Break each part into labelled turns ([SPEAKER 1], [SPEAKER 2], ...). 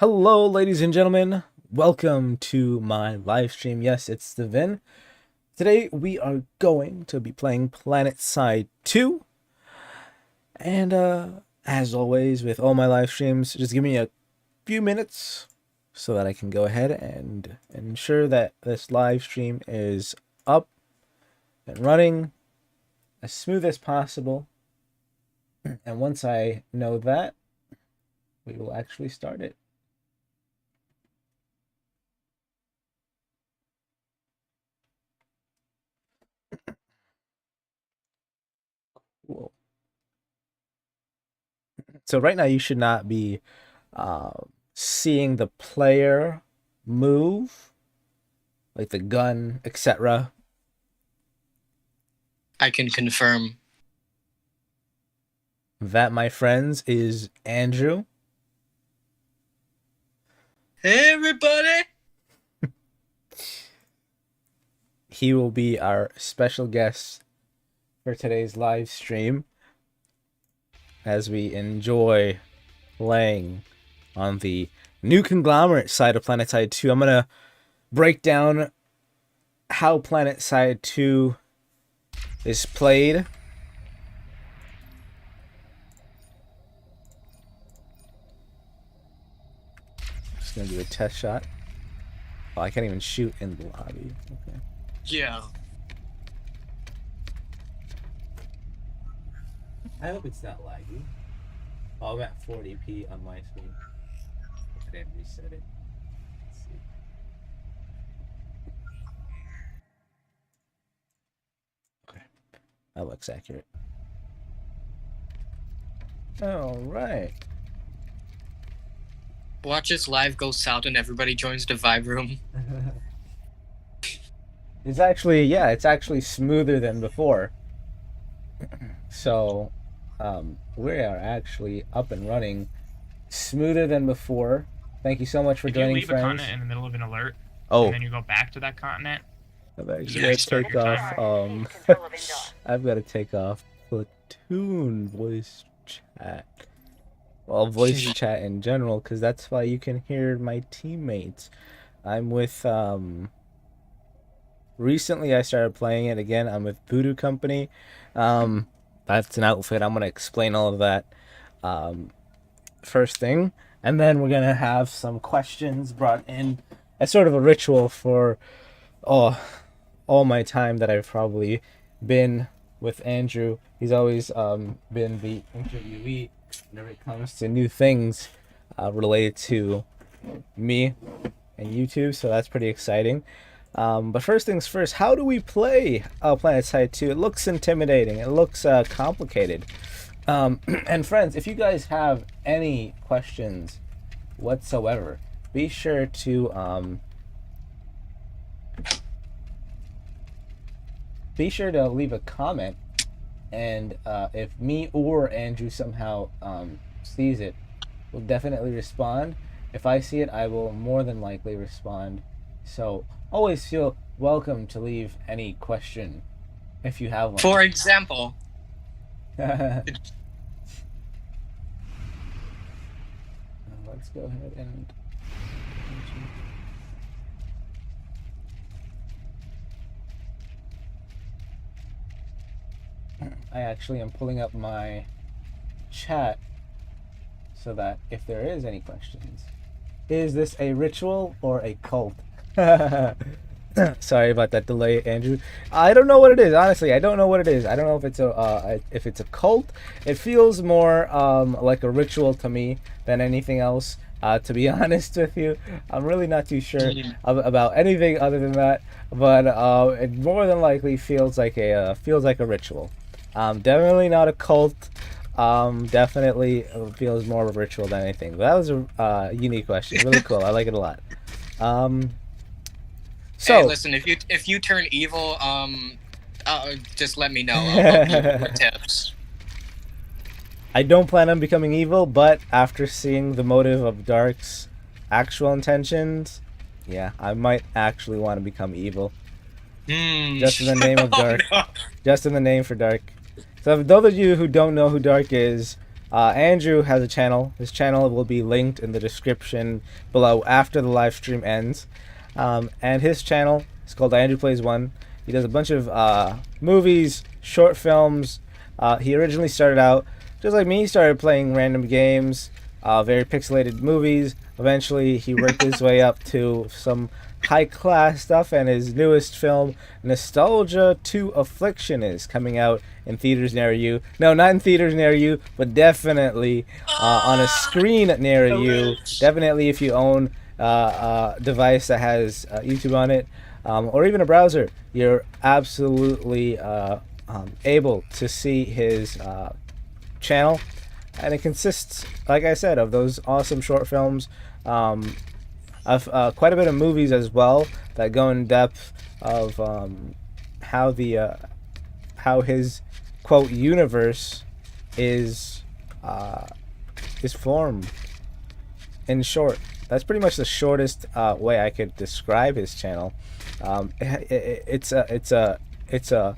[SPEAKER 1] Hello, ladies and gentlemen. Welcome to my live stream. Yes, it's Navin. Today we are going to be playing Planetside 2. And as always with all my live streams, just give me a few minutes so that I can go ahead and ensure that this live stream is up and running as smooth as possible. And once I know that, we will actually start it. Whoa. So right now you should not be seeing the player move, like the gun, etc.
[SPEAKER 2] I can confirm.
[SPEAKER 1] That, my friends, is Andrew.
[SPEAKER 2] Hey, everybody!
[SPEAKER 1] He will be our special guest for today's live stream as we enjoy playing on the new conglomerate side of Planetside 2. I'm going to break down how Planetside 2 is played. Just going to do a test shot. Oh, I can't even shoot in the lobby. Okay.
[SPEAKER 2] Yeah.
[SPEAKER 1] I hope it's not laggy. Oh, I'm at 40p on my screen. I didn't reset it. Let's see. Okay. That looks accurate. Alright.
[SPEAKER 2] Watch this live go south and everybody joins the vibe room.
[SPEAKER 1] It's actually smoother than before. So, we are actually up and running smoother than before. Thank you so much for joining,
[SPEAKER 3] if you leave
[SPEAKER 1] friends.
[SPEAKER 3] a continent in the middle of an alert, and then you go back to that continent,
[SPEAKER 1] I've actually got to take off, I've got to take off platoon voice chat. Well, voice chat in general, because that's why you can hear my teammates. I'm with, recently I started playing it again. I'm with Voodoo Company. That's an outfit. I'm going to explain all of that first thing. And then we're going to have some questions brought in as sort of a ritual for all my time that I've probably been with Andrew. He's always been the interviewee whenever it comes to new things related to me and YouTube, so that's pretty exciting. But first things first, how do we play Planetside 2? It looks intimidating. It looks complicated. And friends, if you guys have any questions whatsoever, be sure to leave a comment, and if me or Andrew somehow sees it, we'll definitely respond. If I see it, I will more than likely respond. So always feel welcome to leave any question if you have one.
[SPEAKER 2] For example.
[SPEAKER 1] Let's go ahead and I actually am pulling up my chat so that if there is any questions. Is this a ritual or a cult? Sorry about that delay, Andrew. I don't know what it is. Honestly, I don't know what it is. I don't know if it's a cult. It feels more like a ritual to me than anything else. To be honest with you, I'm really not too sure about anything other than that. But it more than likely feels like a ritual. Definitely not a cult. Definitely feels more of a ritual than anything. But that was a unique question. Really cool. I like it a lot. So
[SPEAKER 2] hey, listen, if you turn evil, just let me know. I'll give you more tips.
[SPEAKER 1] I don't plan on becoming evil, but after seeing the motive of Dark's actual intentions, yeah, I might actually want to become evil. Just in the name of Dark.
[SPEAKER 2] No.
[SPEAKER 1] Just in the name for Dark. So for those of you who don't know who Dark is, Andrew has a channel. His channel will be linked in the description below after the live stream ends. And his channel is called Andrew Plays One. He does a bunch of movies, short films. He originally started out, just like me, he started playing random games, very pixelated movies. Eventually, he worked his way up to some high-class stuff, and his newest film, Nostalgia to Affliction, is coming out in theaters near you. No, not in theaters near you, but definitely on a screen near you. Definitely if you own a device that has YouTube on it, or even a browser, you're absolutely able to see his channel. And it consists, like I said, of those awesome short films, of quite a bit of movies as well that go in depth of how his quote universe is formed. In short, that's pretty much the shortest way I could describe his channel. It's a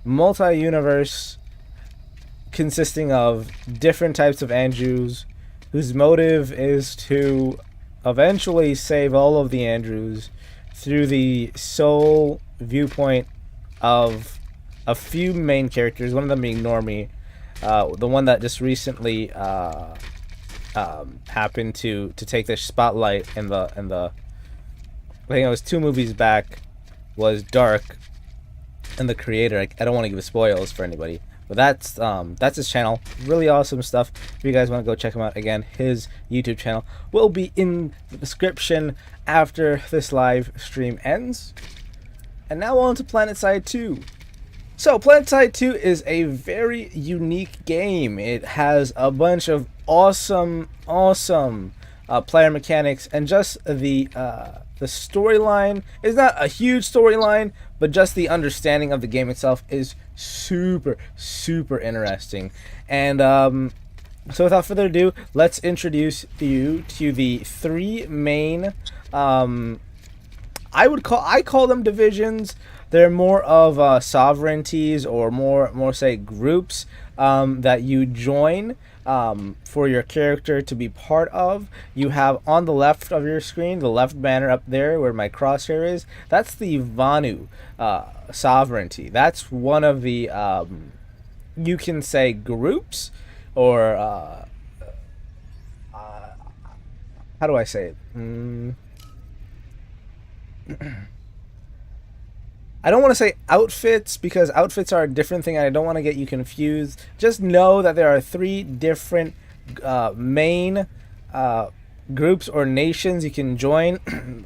[SPEAKER 1] multi-universe consisting of different types of Andrews, whose motive is to eventually save all of the Andrews through the sole viewpoint of a few main characters, one of them being Normie, the one that just recently happened to take the spotlight in the I think it was 2 movies back, was Dark, and the creator, I don't want to give spoilers for anybody, but that's his channel. Really awesome stuff. If you guys want to go check him out, again, his YouTube channel will be in the description after this live stream ends. And now on to Planetside 2. So Planetside 2 is a very unique game. It has a bunch of awesome player mechanics, and just the storyline is not a huge storyline, but just the understanding of the game itself is super interesting. And so without further ado, let's introduce you to the 3 main I call them divisions. They're more of sovereignties, or more say groups that you join for your character to be part of. You have on the left of your screen, the left banner up there where my crosshair is, that's the Vanu sovereignty. That's one of the you can say groups, or how do I say it? I don't want to say outfits, because outfits are a different thing and I don't want to get you confused. Just know that there are 3 different main groups or nations you can join.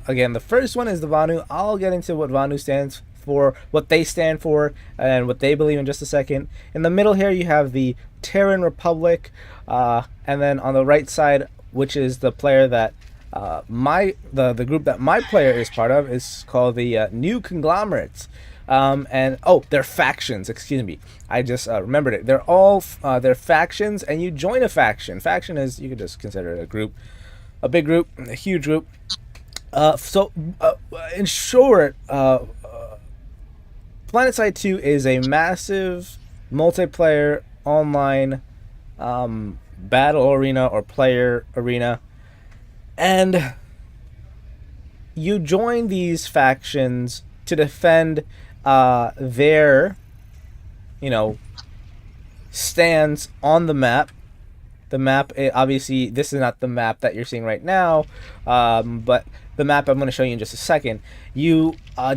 [SPEAKER 1] Again, the first one is the Vanu. I'll get into what Vanu stands for, what they stand for, and what they believe in just a second. In the middle here you have the Terran Republic, and then on the right side, which is the player that the group that my player is part of, is called the New Conglomerates. And they're factions, excuse me, I just remembered it. They're all they're factions, and you join a faction. Faction is, you could just consider it a group, a big group, a huge group. In short, Planetside 2 is a massive multiplayer online battle arena, or player arena. And you join these factions to defend their, stands on the map. The map, obviously, this is not the map that you're seeing right now, but the map I'm going to show you in just a second. You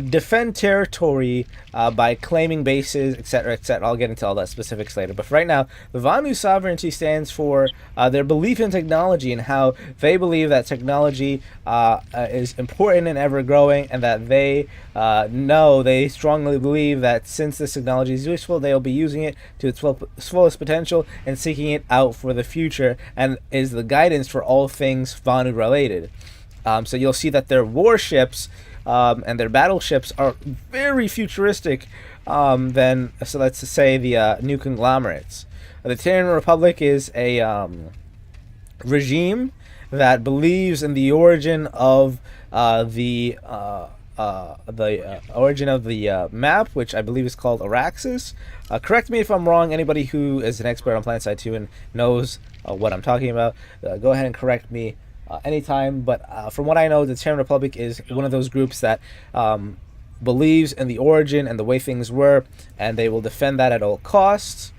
[SPEAKER 1] defend territory by claiming bases, etc., etc. I'll get into all that specifics later. But for right now, the Vanu sovereignty stands for their belief in technology, and how they believe that technology is important and ever growing, and that they strongly believe that since this technology is useful, they'll be using it to its fullest potential and seeking it out for the future, and is the guidance for all things Vanu related. So you'll see that their warships and their battleships are very futuristic than, so let's say, the New Conglomerates. The Terran Republic is a regime that believes in the origin of the origin of the map, which I believe is called Araxis. Correct me if I'm wrong. Anybody who is an expert on Planetside 2 and knows what I'm talking about, go ahead and correct me anytime. But from what I know, the Terran Republic is one of those groups that believes in the origin and the way things were, and they will defend that at all costs.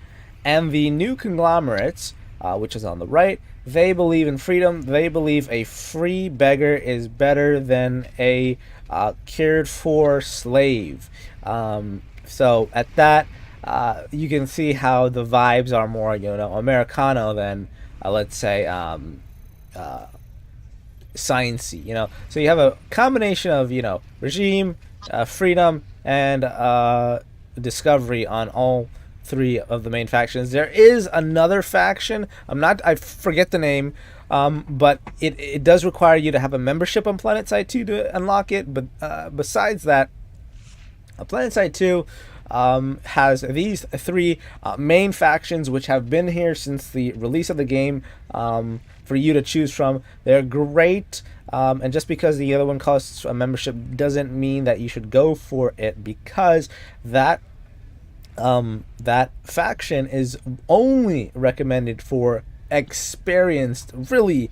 [SPEAKER 1] And the new conglomerates, which is on the right, they believe in freedom. They believe a free beggar is better than a cared for slave. So at that, you can see how the vibes are more, Americano than, let's say, sciencey. So you have a combination of, regime, freedom, and discovery on all three of the main factions. There is another faction. I forget the name, but it does require you to have a membership on Planetside 2 to unlock it. But besides that, Planetside 2 has these three main factions, which have been here since the release of the game, for you to choose from. They're great, and just because the other one costs a membership doesn't mean that you should go for it, because that faction is only recommended for really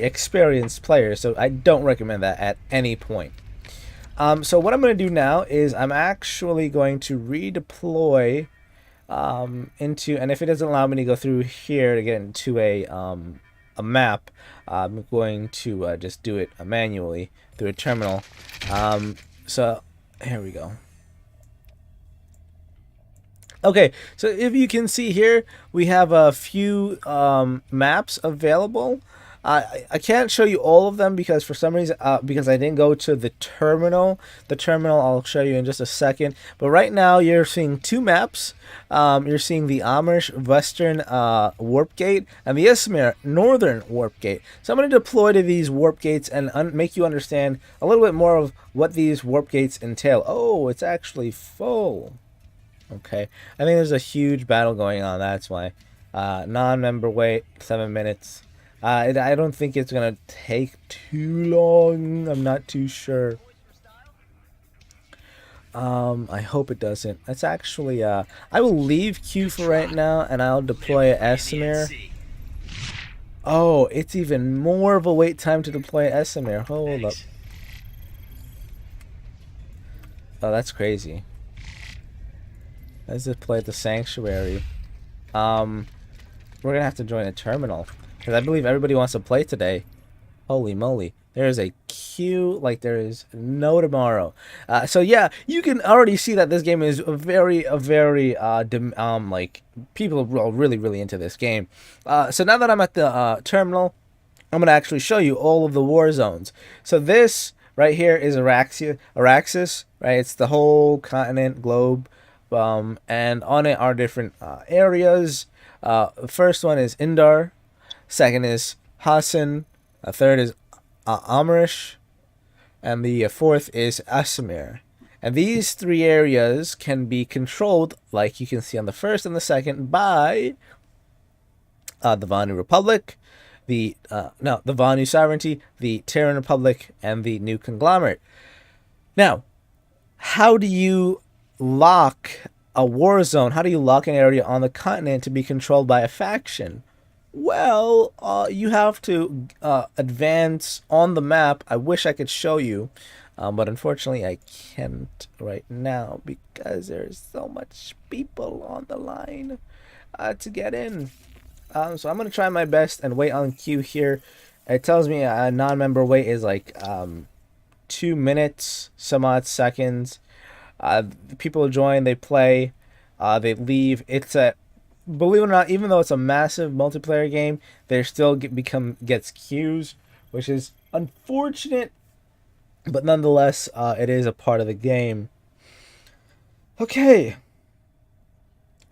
[SPEAKER 1] experienced players. So I don't recommend that at any point. So what I'm going to do now is I'm actually going to redeploy into, and if it doesn't allow me to go through here to get into a map, I'm going to just do it manually through a terminal. So here we go. Okay, so if you can see here, we have a few maps available. I can't show you all of them because for some reason, because I didn't go to the terminal. The terminal I'll show you in just a second. But right now you're seeing two maps. You're seeing the Amish Western Warp Gate and the Ismir Northern Warp Gate. So I'm going to deploy to these warp gates and make you understand a little bit more of what these warp gates entail. Oh, it's actually full. Okay, I think there's a huge battle going on. That's why. Non-member wait 7 minutes. I don't think it's gonna take too long. I'm not too sure. I hope it doesn't. That's actually I will leave Q for right now, and I'll deploy a Esamir. Oh, it's even more of a wait time to deploy a Esamir. Hold up. Oh, that's crazy. Let's just play at the sanctuary. We're gonna have to join a terminal because I believe everybody wants to play today. Holy moly! There is a queue like there is no tomorrow. So yeah, you can already see that this game is very like people are really into this game. So now that I'm at the terminal, I'm gonna actually show you all of the war zones. So this right here is Araxis, right? It's the whole continent, globe. And on it are different areas. The first one is Indar, second is Hassan, third is Amrish, and the fourth is Asamir. And these three areas can be controlled, like you can see on the first and the second, by the Vanu Republic, the Vanu Sovereignty, the Terran Republic, and the New Conglomerate. Now, how do you lock a war zone? How do you lock an area on the continent to be controlled by a faction? Well, you have to advance on the map. I wish I could show you, but unfortunately I can't right now because there's so much people on the line to get in. So I'm going to try my best and wait on queue here. It tells me a non-member wait is like 2 minutes, some odd seconds. People join, they play, they leave. It's believe it or not, even though it's a massive multiplayer game, there still gets queues, which is unfortunate, but nonetheless, it is a part of the game. Okay,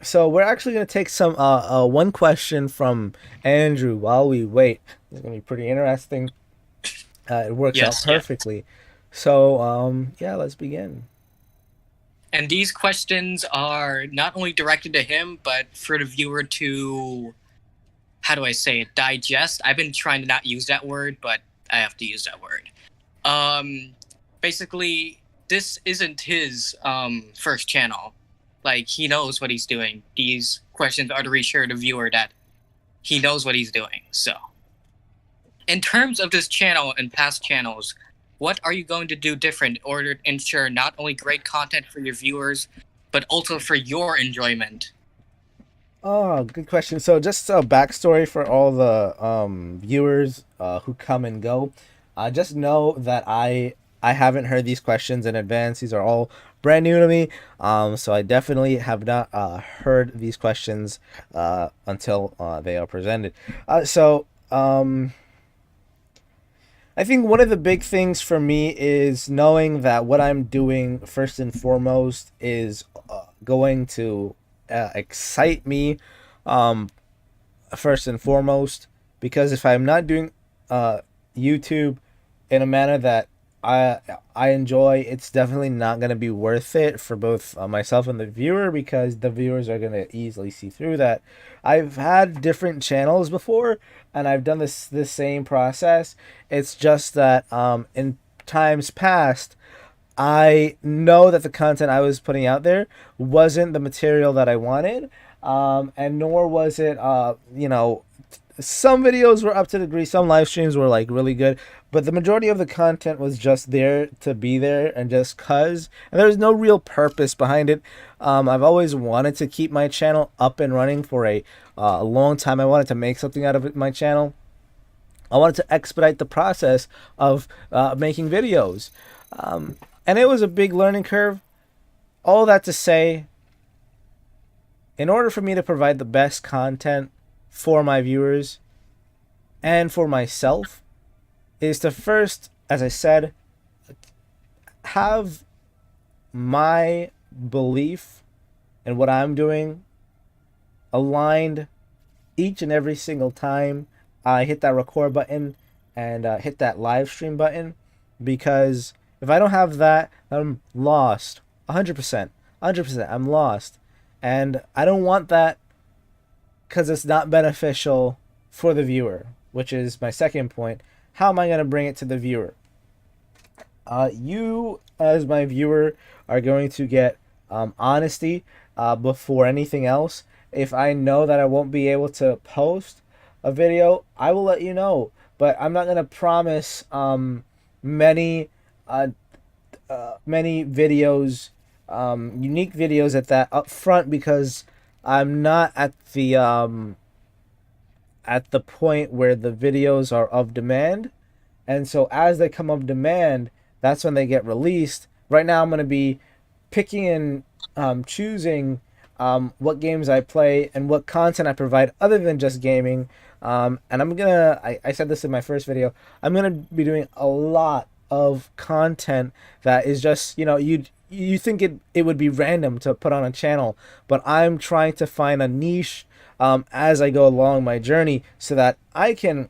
[SPEAKER 1] so we're actually gonna take some one question from Andrew while we wait. It's gonna be pretty interesting. It works out perfectly. Yeah. So yeah, let's begin.
[SPEAKER 2] And these questions are not only directed to him, but for the viewer to, how do I say it, digest. I've been trying to not use that word, but I have to use that word. basically, this isn't his first channel. Like, he knows what he's doing. These questions are to reassure the viewer that he knows what he's doing. So, in terms of this channel and past channels, what are you going to do different in order to ensure not only great content for your viewers, but also for your enjoyment?
[SPEAKER 1] Oh, good question. So just a backstory for all the viewers who come and go. Just know that I haven't heard these questions in advance. These are all brand new to me. So I definitely have not heard these questions until they are presented. I think one of the big things for me is knowing that what I'm doing first and foremost is going to excite me first and foremost, because if I'm not doing YouTube in a manner that I enjoy, it's definitely not going to be worth it for both myself and the viewer, because the viewers are going to easily see through that. I've had different channels before and I've done this same process. It's just that in times past, I know that the content I was putting out there wasn't the material that I wanted, and nor was it, some videos were up to the degree, some live streams were like really good, but the majority of the content was just there to be there and just cuz, and there was no real purpose behind it. I've always wanted to keep my channel up and running for a long time. I wanted to make something out of my channel. I wanted to expedite the process of making videos. And it was a big learning curve. All that to say, in order for me to provide the best content for my viewers and for myself, is to first, as I said, have my belief in what I'm doing aligned each and every single time I hit that record button and hit that live stream button, because if I don't have that, I'm lost. 100%. 100%. I'm lost. And I don't want that, because it's not beneficial for the viewer, which is my second point. How am I going to bring it to the viewer? You, as my viewer, are going to get honesty before anything else. If I know that I won't be able to post a video, I will let you know. But I'm not going to promise many videos, unique videos at that up front, because I'm not at the point where the videos are of demand. And so as they come of demand, that's when they get released. Right now I'm going to be picking and choosing what games I play and what content I provide other than just gaming. And I said this in my first video, I'm gonna be doing a lot of content that is just, you think it would be random to put on a channel, but I'm trying to find a niche as I go along my journey, so that I can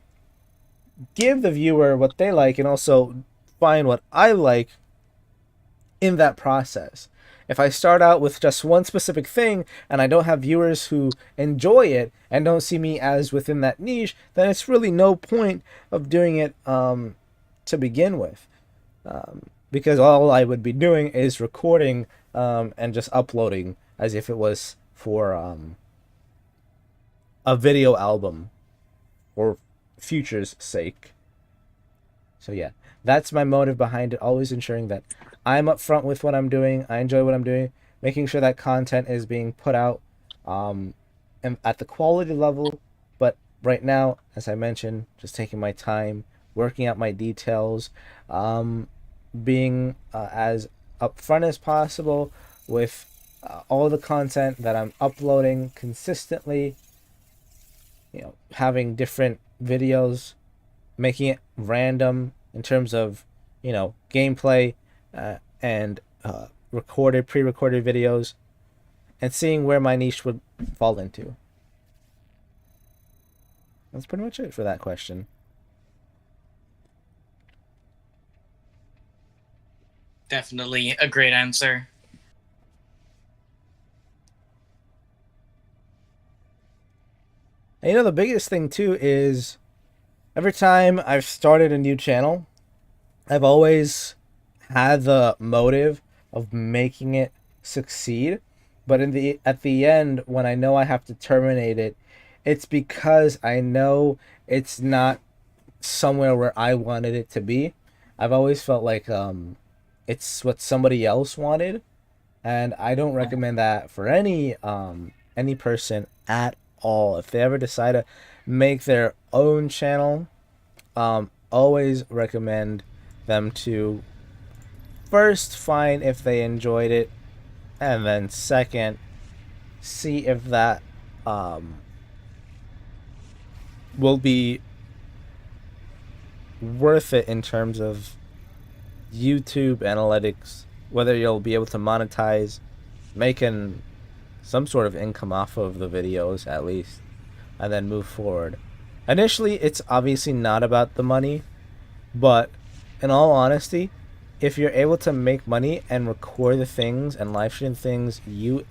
[SPEAKER 1] give the viewer what they like and also find what I like in that process. If I start out with just one specific thing and I don't have viewers who enjoy it and don't see me as within that niche, then it's really no point of doing it to begin with. Because all I would be doing is recording and just uploading as if it was for a video album for future's sake. So yeah, that's my motive behind it, always ensuring that I'm upfront with what I'm doing, I enjoy what I'm doing, making sure that content is being put out and at the quality level. But right now, as I mentioned, just taking my time, working out my details, being as upfront as possible with all the content that I'm uploading consistently, having different videos, making it random in terms of, gameplay and pre-recorded videos, and seeing where my niche would fall into. That's pretty much it for that question.
[SPEAKER 2] Definitely a great answer.
[SPEAKER 1] And the biggest thing too is every time I've started a new channel, I've always had the motive of making it succeed, but at the end, when I know I have to terminate it, it's because I know it's not somewhere where I wanted it to be. I've always felt like it's what somebody else wanted, and I don't recommend that for any person at all. If they ever decide to make their own channel, always recommend them to first find if they enjoyed it, and then second, see if that will be worth it in terms of YouTube analytics, whether you'll be able to monetize, making some sort of income off of the videos at least, and then move forward. Initially, it's obviously not about the money, but in all honesty, if you're able to make money and record the things and live stream things you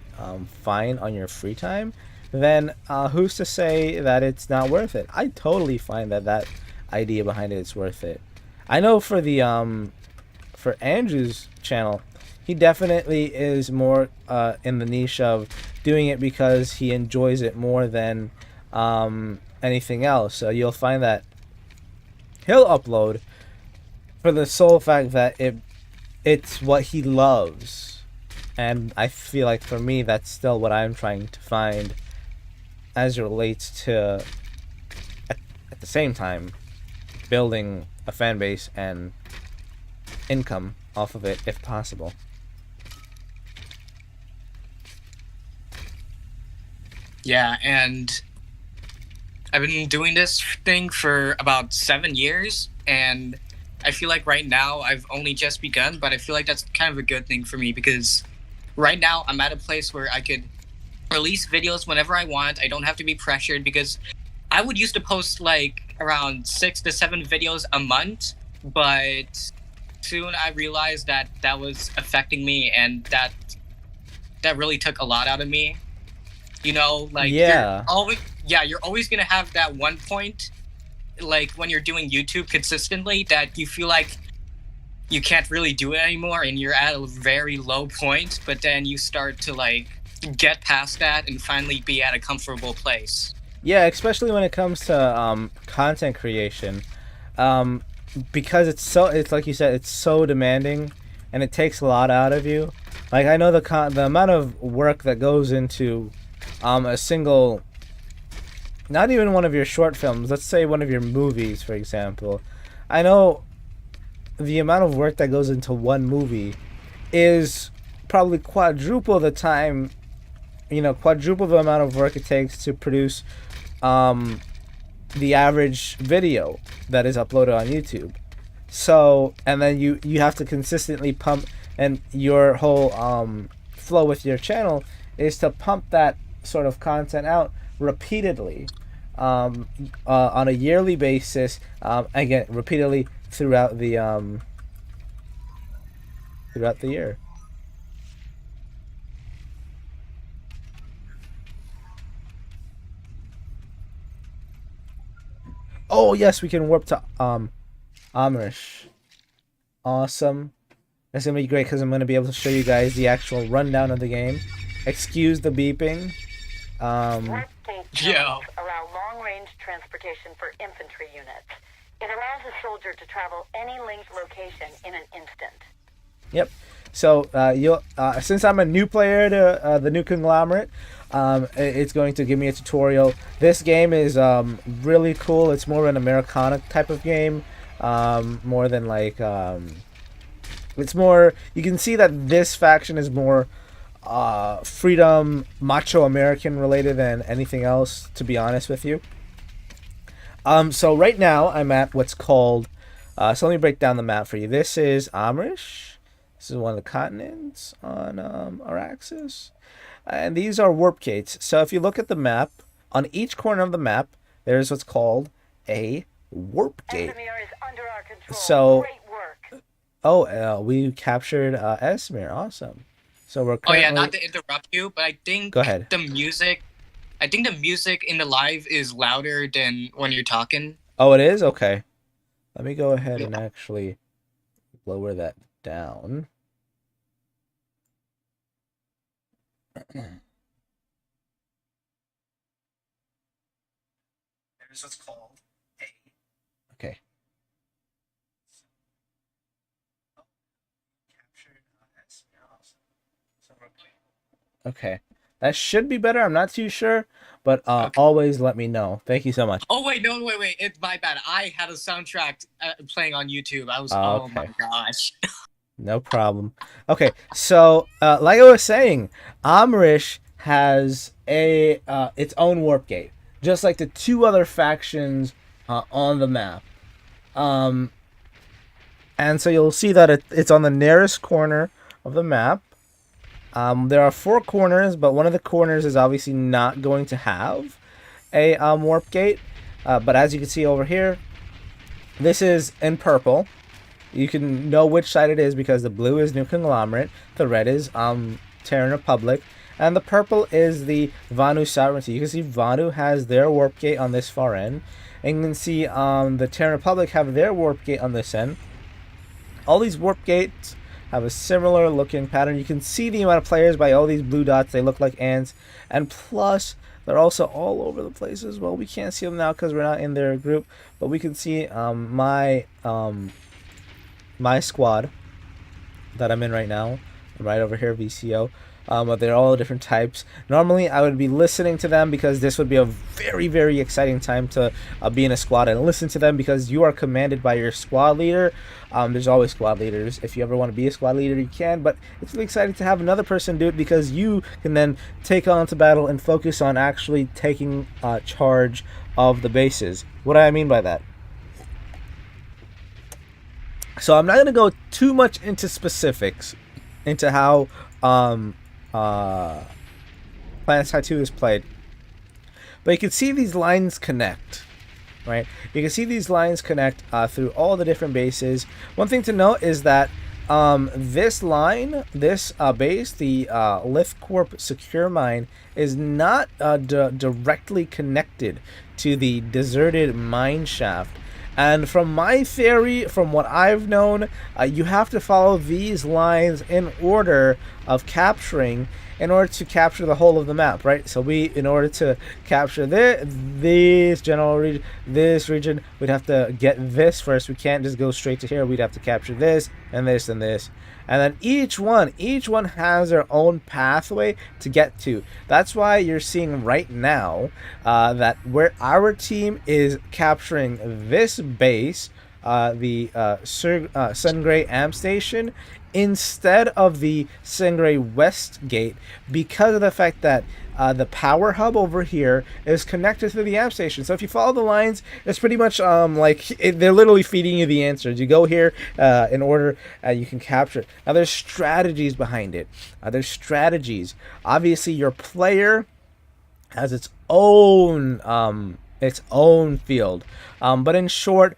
[SPEAKER 1] find on your free time, then who's to say that it's not worth it? I totally find that idea behind it is worth it. I know for Andrew's channel, he definitely is more in the niche of doing it because he enjoys it more than anything else. So you'll find that he'll upload for the sole fact that it's what he loves, and I feel like for me that's still what I'm trying to find as it relates to at the same time building a fan base and income off of it if possible.
[SPEAKER 2] Yeah, and I've been doing this thing for about 7 years, and I feel like right now I've only just begun, but I feel like that's kind of a good thing for me because right now I'm at a place where I could release videos whenever I want. I don't have to be pressured because I would used to post like around 6 to 7 videos a month, but soon I realized that that was affecting me, and that really took a lot out of me. You know, like
[SPEAKER 1] Yeah.
[SPEAKER 2] you're always gonna have that one point, like when you're doing YouTube consistently, that you feel like you can't really do it anymore, and you're at a very low point. But then you start to like get past that and finally be at a comfortable place.
[SPEAKER 1] Yeah, especially when it comes to content creation, because it's like you said, it's so demanding, and it takes a lot out of you. Like I know the amount of work that goes into a single, not even one of your short films. Let's say one of your movies, for example. I know the amount of work that goes into one movie is probably quadruple the time, quadruple the amount of work it takes to produce the average video that is uploaded on YouTube. So, and then you have to consistently pump, and your whole flow with your channel is to pump that sort of content out repeatedly on a yearly basis, again repeatedly throughout the year. Oh yes, we can warp to Amish. Awesome. That's gonna be great because I'm gonna be able to show you guys the actual rundown of the game. Excuse the beeping.
[SPEAKER 2] Yeah.
[SPEAKER 4] Allow long-range transportation for infantry units. It allows a soldier to travel any linked location in an instant.
[SPEAKER 1] Yep. So you'll since I'm a new player to the new conglomerate, it's going to give me a tutorial. This game is really cool. It's more of an Americana type of game, more than like it's more. You can see that this faction is more freedom, macho American related than anything else, to be honest with you. So right now I'm at what's called. So let me break down the map for you. This is Amrish. This is one of the continents on our axis. And these are warp gates. So if you look at the map, on each corner of the map, there's what's called a warp gate.
[SPEAKER 4] Esmir is under our control.
[SPEAKER 1] So,
[SPEAKER 4] great work.
[SPEAKER 1] Oh, we captured Esmir. Awesome. So we're currently...
[SPEAKER 2] Oh yeah, not to interrupt you, but I think
[SPEAKER 1] Go ahead.
[SPEAKER 2] the music in the live is louder than when you're talking.
[SPEAKER 1] Oh, it is? Okay. Let me go ahead and actually lower that down. There's what's called a. Okay. Okay. That should be better. I'm not too sure, but
[SPEAKER 2] Okay.
[SPEAKER 1] always let me know. Thank you so much.
[SPEAKER 2] Oh wait, no, wait. It's my bad. I had a soundtrack playing on YouTube. I was.
[SPEAKER 1] Okay.
[SPEAKER 2] Oh my gosh.
[SPEAKER 1] No problem. Okay, so like I was saying, Amrish has a its own warp gate, just like the two other factions on the map. And so you'll see that it's on the nearest corner of the map. There are 4 corners, but one of the corners is obviously not going to have a warp gate. But as you can see over here, this is in purple. You can know which side it is because the blue is New Conglomerate, the red is Terran Republic, and the purple is the Vanu Sovereignty. You can see Vanu has their warp gate on this far end, and you can see the Terran Republic have their warp gate on this end. All these warp gates have a similar looking pattern. You can see the amount of players by all these blue dots. They look like ants, and plus they're also all over the place as well. We can't see them now because we're not in their group, but we can see my squad that I'm in right now, right over here, VCO. But they're all different types. Normally, I would be listening to them because this would be a very, very exciting time to be in a squad and listen to them because you are commanded by your squad leader. There's always squad leaders. If you ever want to be a squad leader, you can. But it's really exciting to have another person do it because you can then take on to battle and focus on actually taking charge of the bases. What do I mean by that? So I'm not going to go too much into specifics into how Planetside 2 is played. But you can see these lines connect, right? You can see these lines connect through all the different bases. One thing to note is that this line, this base, the Lithcorp Secure Mine, is not directly connected to the deserted mine shaft. And from my theory, from what I've known, you have to follow these lines in order of capturing, in order to capture the whole of the map, right? So in order to capture this general region, this region, we'd have to get this first. We can't just go straight to here. We'd have to capture this and this and this. And then each one has their own pathway to get to. That's why you're seeing right now that where our team is capturing this base, the Sungray Amp Station, instead of the Sungray West Gate, because of the fact that the power hub over here is connected to the amp station. So if you follow the lines, it's pretty much they're literally feeding you the answers. You go here in order you can capture it. Now there's strategies behind it. There's strategies. Obviously, your player has its own field. But in short,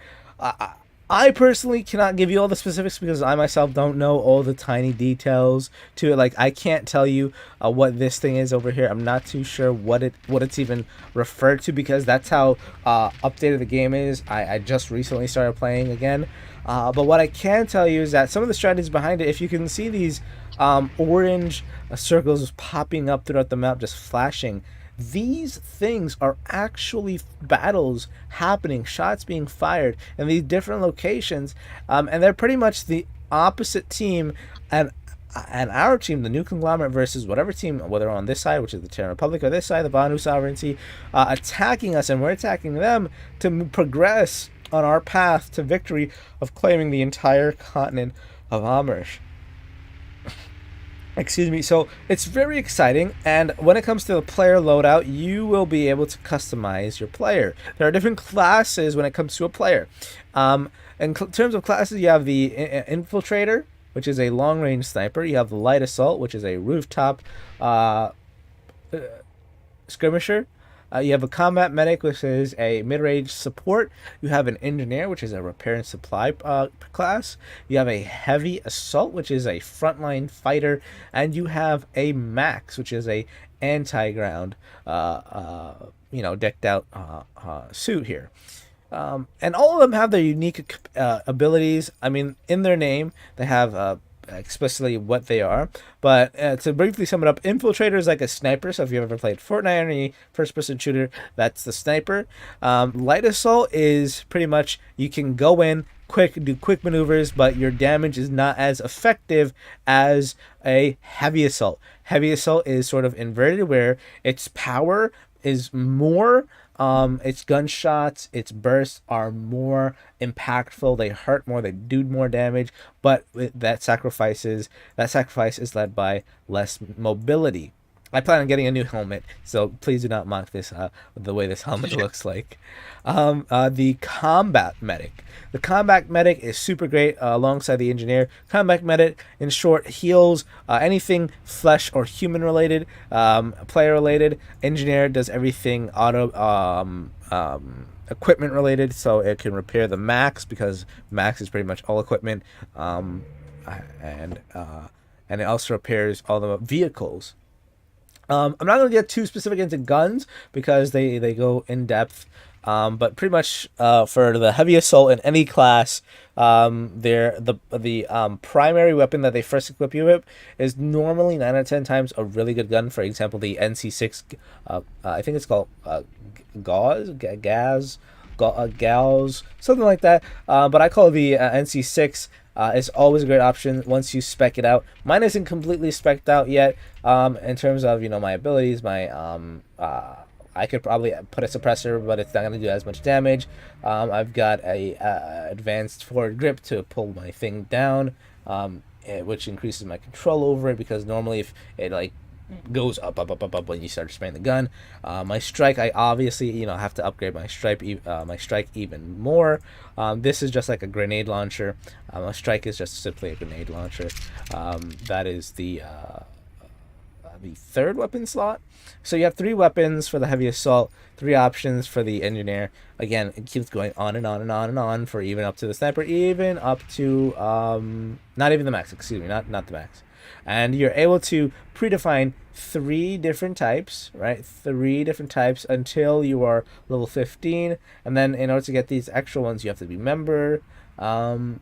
[SPEAKER 1] I personally cannot give you all the specifics because I myself don't know all the tiny details to it. Like, I can't tell you what this thing is over here. I'm not too sure what it's even referred to because that's how updated the game is. I just recently started playing again. But what I can tell you is that some of the strategies behind it, if you can see these orange circles popping up throughout the map, just flashing, these things are actually battles happening, shots being fired in these different locations, and they're pretty much the opposite team and our team, the New Conglomerate, versus whatever team, whether on this side, which is the Terran Republic, or this side, the Vanu Sovereignty, attacking us, and we're attacking them to progress on our path to victory of claiming the entire continent of Amrish. Excuse me. So it's very exciting, and when it comes to the player loadout, you will be able to customize your player. There are different classes when it comes to a player. In terms of classes, you have the Infiltrator, which is a long-range sniper. You have the Light Assault, which is a rooftop skirmisher. You have a Combat Medic, which is a mid-range support. You have an Engineer, which is a repair and supply class. You have a Heavy Assault, which is a frontline fighter. And you have a Max, which is a anti-ground, decked out suit here. And all of them have their unique abilities. I mean, in their name, they have explicitly what they are. But to briefly sum it up, Infiltrator is like a sniper. So if you've ever played Fortnite or any first-person shooter, that's the sniper. Light Assault is pretty much you can go in, do quick maneuvers, but your damage is not as effective as a Heavy Assault. Heavy Assault is sort of inverted, where its power is more. Its gunshots, its bursts are more impactful. They hurt more. They do more damage. But that sacrifice is led by less mobility. I plan on getting a new helmet, so please do not mock this. The way this helmet looks like. The combat medic. The combat medic is super great alongside the engineer. Combat medic, in short, heals anything flesh or human related, player related. Engineer does everything equipment related, so it can repair the max, because max is pretty much all equipment, and it also repairs all the vehicles. I'm not going to get too specific into guns because they go in depth. But pretty much for the Heavy Assault in any class, the primary weapon that they first equip you with is normally 9 out of 10 times a really good gun. For example, the NC6, I think it's called Gauss, something like that. But I call it the NC6. It's always a great option once you spec it out. Mine isn't completely specced out yet. In terms of my abilities, I could probably put a suppressor, but it's not going to do as much damage. I've got a advanced forward grip to pull my thing down, which increases my control over it, because normally if it goes up when you start spraying the gun. My strike, I obviously have to upgrade my strike even more. This is just like a grenade launcher. A strike is just simply a grenade launcher. That is the third weapon slot. So you have 3 weapons for the Heavy Assault, 3 options for the engineer. Again, it keeps going on and on and on and on for even up to the sniper, even up to not even the max, excuse me, not the max. And you're able to predefine 3 different types, right? 3 different types until you are level 15. And then in order to get these extra ones, you have to be member. And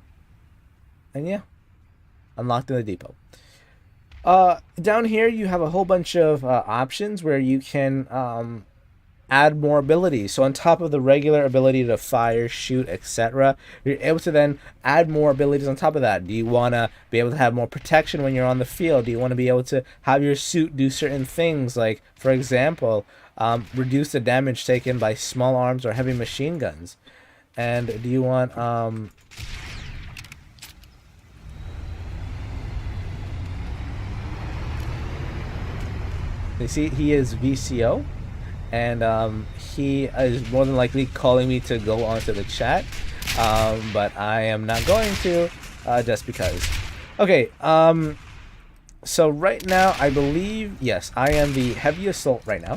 [SPEAKER 1] yeah, unlocked in the depot. Down here you have a whole bunch of options where you can add more abilities. So on top of the regular ability to fire, shoot, etc., you're able to then add more abilities on top of that. Do you want to be able to have more protection when you're on the field? Do you want to be able to have your suit do certain things, like, for example, reduce the damage taken by small arms or heavy machine guns? And do you want you see, he is VCO, and he is more than likely calling me to go onto the chat, but I am not going to, just because. Okay, so right now, I believe, yes, I am the Heavy Assault right now.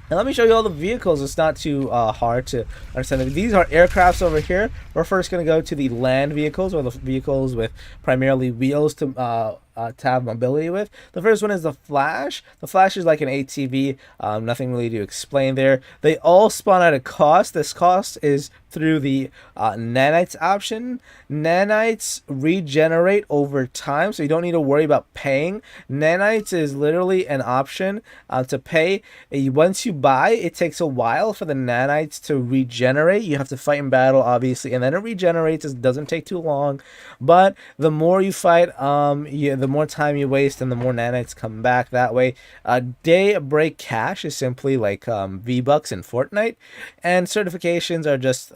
[SPEAKER 1] And let me show you all the vehicles. It's not too hard to understand. These are aircrafts over here. We're first going to go to the land vehicles, or the vehicles with primarily wheels to have mobility with. The first one is the Flash. The Flash is like an ATV. Nothing really to explain there. They all spawn at a cost. This cost is through the nanites option. Nanites regenerate over time, so you don't need to worry about paying. Nanites is literally an option to pay. Once you buy, it takes a while for the nanites to regenerate. You have to fight in battle, obviously, and then it regenerates. It doesn't take too long, but the more you fight, the more time you waste, and the more nanites come back that way. Daybreak cash is simply like V-Bucks in Fortnite, and certifications are just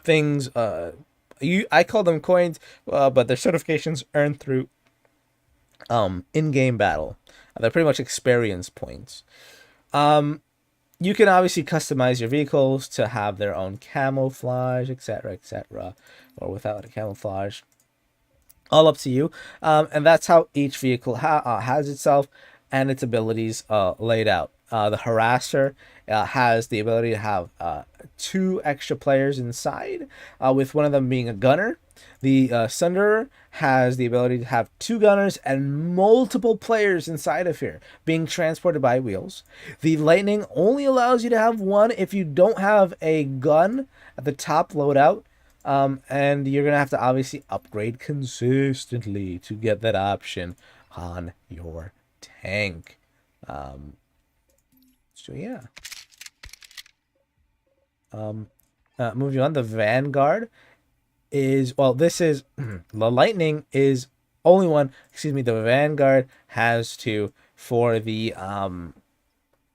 [SPEAKER 1] things. I call them coins, but they're certifications earned through in-game battle. They're pretty much experience points. You can obviously customize your vehicles to have their own camouflage, etc., or without a camouflage. All up to you. And that's how each vehicle has itself and its abilities laid out. The Harasser has the ability to have 2 extra players inside, with one of them being a gunner. The Sunderer has the ability to have 2 gunners and multiple players inside of here being transported by wheels. The Lightning only allows you to have 1 if you don't have a gun at the top loadout. And you're going to have to obviously upgrade consistently to get that option on your tank. So yeah. Moving on, the Vanguard is, well, this is the Lightning is only one. Excuse me, the Vanguard has 2 for the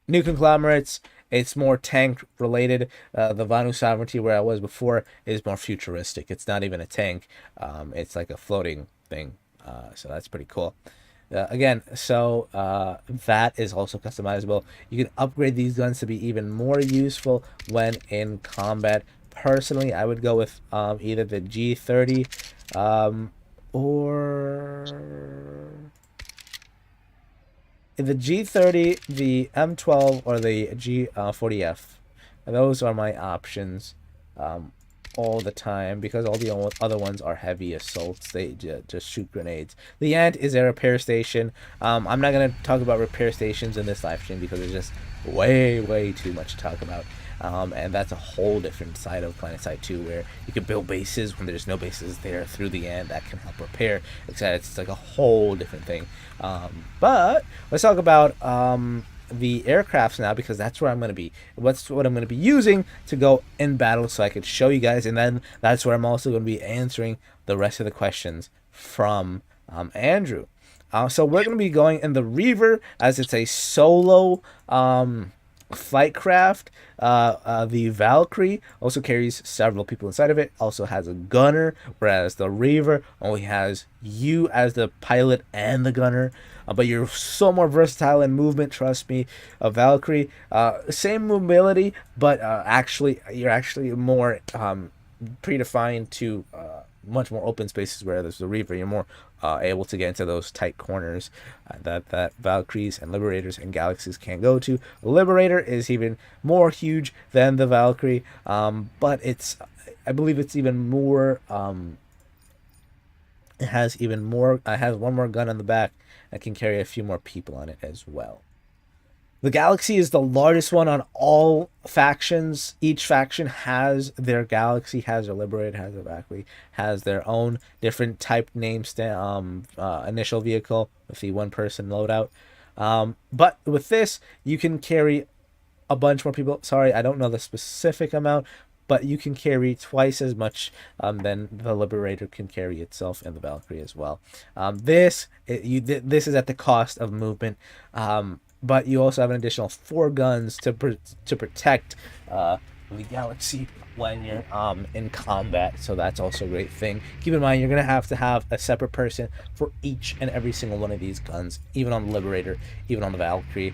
[SPEAKER 1] new conglomerates. It's more tank related. The Vanu Sovereignty, where I was before, is more futuristic. It's not even a tank. It's like a floating thing. So that's pretty cool. Again, so that is also customizable. You can upgrade these guns to be even more useful when in combat. Personally, I would go with either the G30 or the G30, the M12, or the G40F. Those are my options all the time, because all the other ones are heavy assaults. They just shoot grenades. The Ant is a repair station. I'm not going to talk about repair stations in this live stream because it's just way too much to talk about. And that's a whole different side of Planetside 2, where you can build bases when there's no bases there through the Ant that can help repair. It's like a whole different thing. But let's talk about the aircrafts now, because that's where I'm going to be. What's what I'm going to be using to go in battle, so I could show you guys, and then that's where I'm also going to be answering the rest of the questions from Andrew. So we're going to be going in the Reaver, as it's a solo flight craft. The Valkyrie also carries several people inside of it, also has a gunner, whereas the Reaver only has you as the pilot and the gunner. But you're so more versatile in movement, trust me. A Valkyrie, same mobility, but you're actually more predefined to much more open spaces, where there's the Reaver. You're more able to get into those tight corners that Valkyries and Liberators and Galaxies can't go to. The Liberator is even more huge than the Valkyrie, but I believe it's even more. It has one more gun on the back that can carry a few more people on it as well. The Galaxy is the largest one on all factions. Each faction has their Galaxy, has their Liberator, has their Valkyrie, has their own different type name initial vehicle with the 1-person loadout. But with this, you can carry a bunch more people. Sorry, I don't know the specific amount, but you can carry twice as much than the Liberator can carry itself, and the Valkyrie as well. This is at the cost of movement, but you also have an additional 4 guns to protect the Galaxy when you're in combat. So that's also a great thing. Keep in mind, you're gonna have to have a separate person for each and every single one of these guns, even on the Liberator, even on the Valkyrie.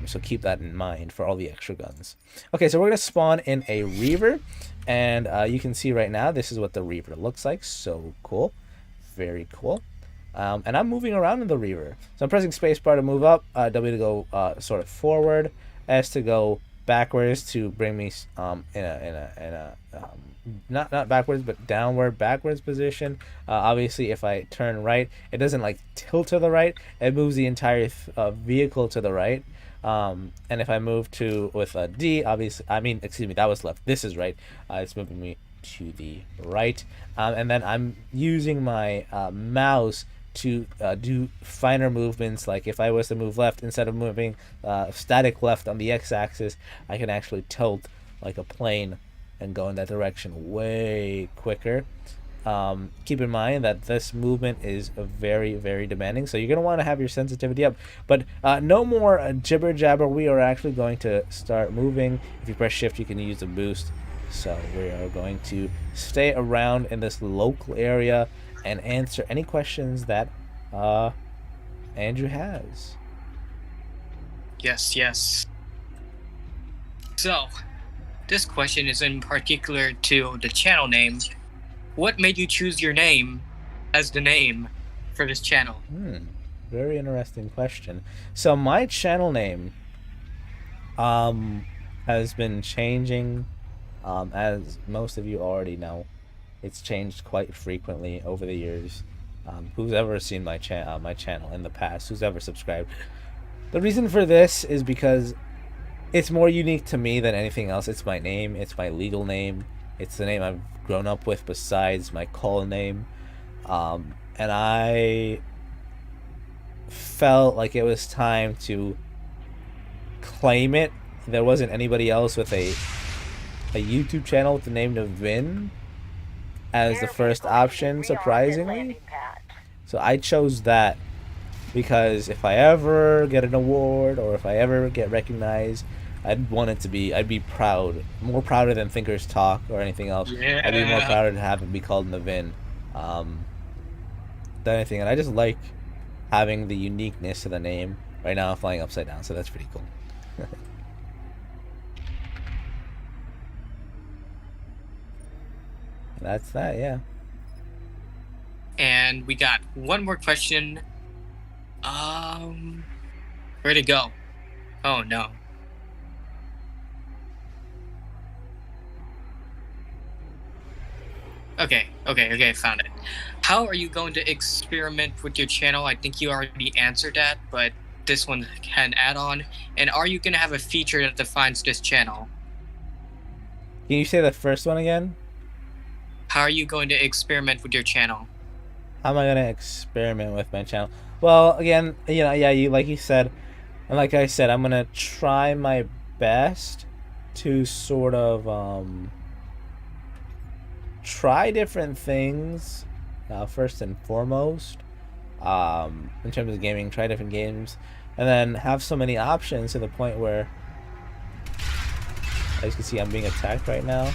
[SPEAKER 1] So keep that in mind for all the extra guns. Okay, so we're going to spawn in a Reaver, and you can see right now this is what the Reaver looks like. So cool. Very cool. And I'm moving around in the Reaver. So I'm pressing spacebar to move up, W to go sort of forward, S to go backwards to bring me not backwards, but backwards position. Obviously, if I turn right, it doesn't like tilt to the right. It moves the entire vehicle to the right. And if I move with a D, excuse me, that was left. This is right. It's moving me to the right. And then I'm using my mouse to do finer movements. Like if I was to move left, instead of moving static left on the x-axis, I can actually tilt like a plane and go in that direction way quicker. Keep in mind that this movement is very demanding, so you're going to want to have your sensitivity up. But no more jibber jabber. We are actually going to start moving. If you press shift, you can use the boost. So we are going to stay around in this local area and answer any questions that Andrew has.
[SPEAKER 2] Yes. So this question is in particular to the channel name. What made you choose your name as the name for this channel?
[SPEAKER 1] Very interesting question. So my channel name has been changing, as most of you already know. It's changed quite frequently over the years. Who's ever seen my channel in the past, who's ever subscribed. The reason for this is because it's more unique to me than anything else. It's my name, it's my legal name, it's the name I've grown up with besides my call name. And I felt like it was time to claim it. There wasn't anybody else with a YouTube channel with the name Navin as the first option, surprisingly. So I chose that because if I ever get an award or if I ever get recognized, I'd be proud, more prouder than Thinkers Talk or anything else.
[SPEAKER 2] Yeah.
[SPEAKER 1] I'd be more prouder to have it be called Navin than anything. And I just like having the uniqueness of the name. Right now I'm flying upside down, so that's pretty cool. That's that, yeah.
[SPEAKER 2] And we got one more question. Where'd it go? Oh no. Okay, found it. How are you going to experiment with your channel? I think you already answered that, but this one can add on. And are you going to have a feature that defines this channel?
[SPEAKER 1] Can you say the first one again?
[SPEAKER 2] How are you going to experiment with your channel?
[SPEAKER 1] How am I going to experiment with my channel? Well, again, you like you said, and like I said, I'm going to try my best to sort of try different things, first and foremost, in terms of gaming. Try different games, and then have so many options to the point where, as you can see, I'm being attacked right now.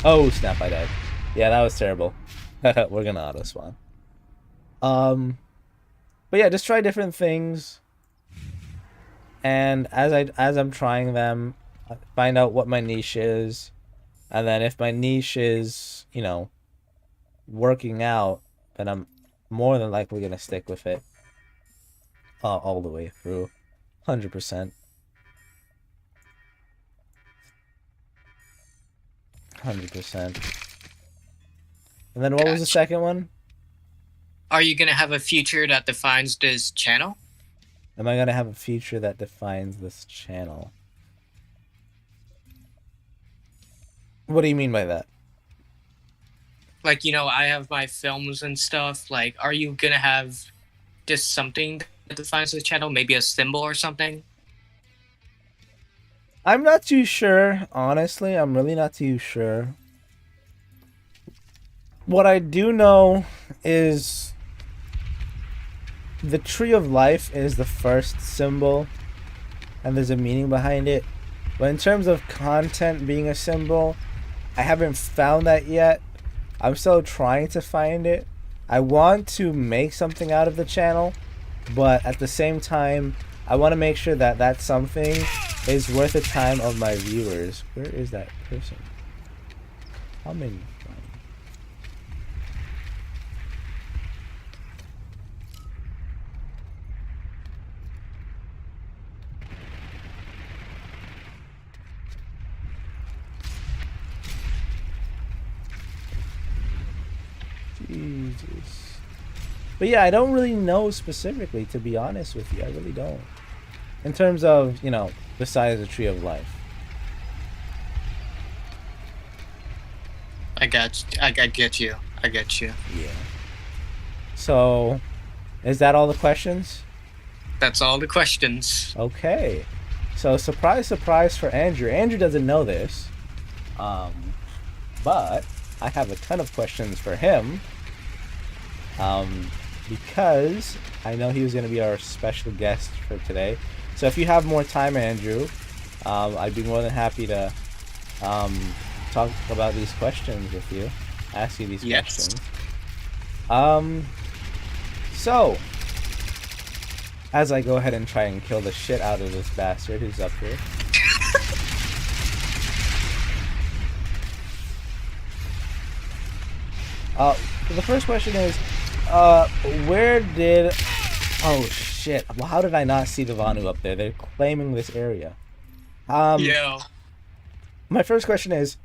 [SPEAKER 1] Oh snap, I died. Yeah, that was terrible. We're gonna auto spawn. But yeah, just try different things, and as I'm trying them, find out what my niche is, and then if my niche is, working out, then I'm more than likely gonna stick with it all the way through, 100%. 100%. And then what was the second one?
[SPEAKER 2] Are you going to have a feature that defines this channel?
[SPEAKER 1] Am I going to have a feature that defines this channel? What do you mean by that?
[SPEAKER 2] Like, I have my films and stuff. Like, are you going to have just something that defines this channel? Maybe a symbol or something?
[SPEAKER 1] I'm not too sure, honestly. I'm really not too sure. What I do know is the Tree of Life is the first symbol, and there's a meaning behind it. But in terms of content being a symbol, I haven't found that yet. I'm still trying to find it. I want to make something out of the channel, but at the same time, I want to make sure that that something is worth the time of my viewers. Where is that person? How many? Jesus. But yeah, I don't really know specifically, to be honest with you. I really don't. In terms of, besides the Tree of Life.
[SPEAKER 2] I get you.
[SPEAKER 1] Yeah. So, is that all the questions?
[SPEAKER 2] That's all the questions.
[SPEAKER 1] Okay. So, surprise, surprise for Andrew. Andrew doesn't know this. But I have a ton of questions for him. Because I know he was going to be our special guest for today. So if you have more time, Andrew, I'd be more than happy to talk about these questions with you, ask you these questions. So, as I go ahead and try and kill the shit out of this bastard who's up here. So the first question is, where did... Oh, shit. Well, how did I not see the Vanu up there? They're claiming this area.
[SPEAKER 2] Yeah.
[SPEAKER 1] My first question is,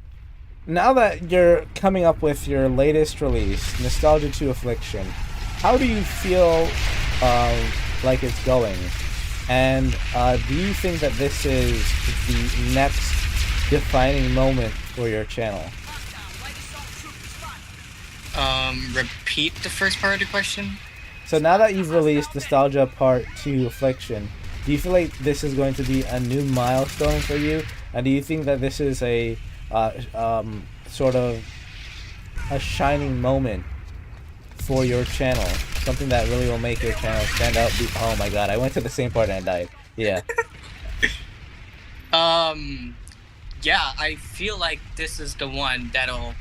[SPEAKER 1] now that you're coming up with your latest release, Nostalgia 2 Affliction, how do you feel like it's going? And do you think that this is the next defining moment for your channel?
[SPEAKER 2] Repeat the first part of the question?
[SPEAKER 1] So now that you've released Nostalgia Part 2 Affliction, do you feel like this is going to be a new milestone for you? And do you think that this is a sort of a shining moment for your channel? Something that really will make your channel stand out? Oh my god, I went to the same part and I died. Yeah.
[SPEAKER 2] Yeah, I feel like this is the one that'll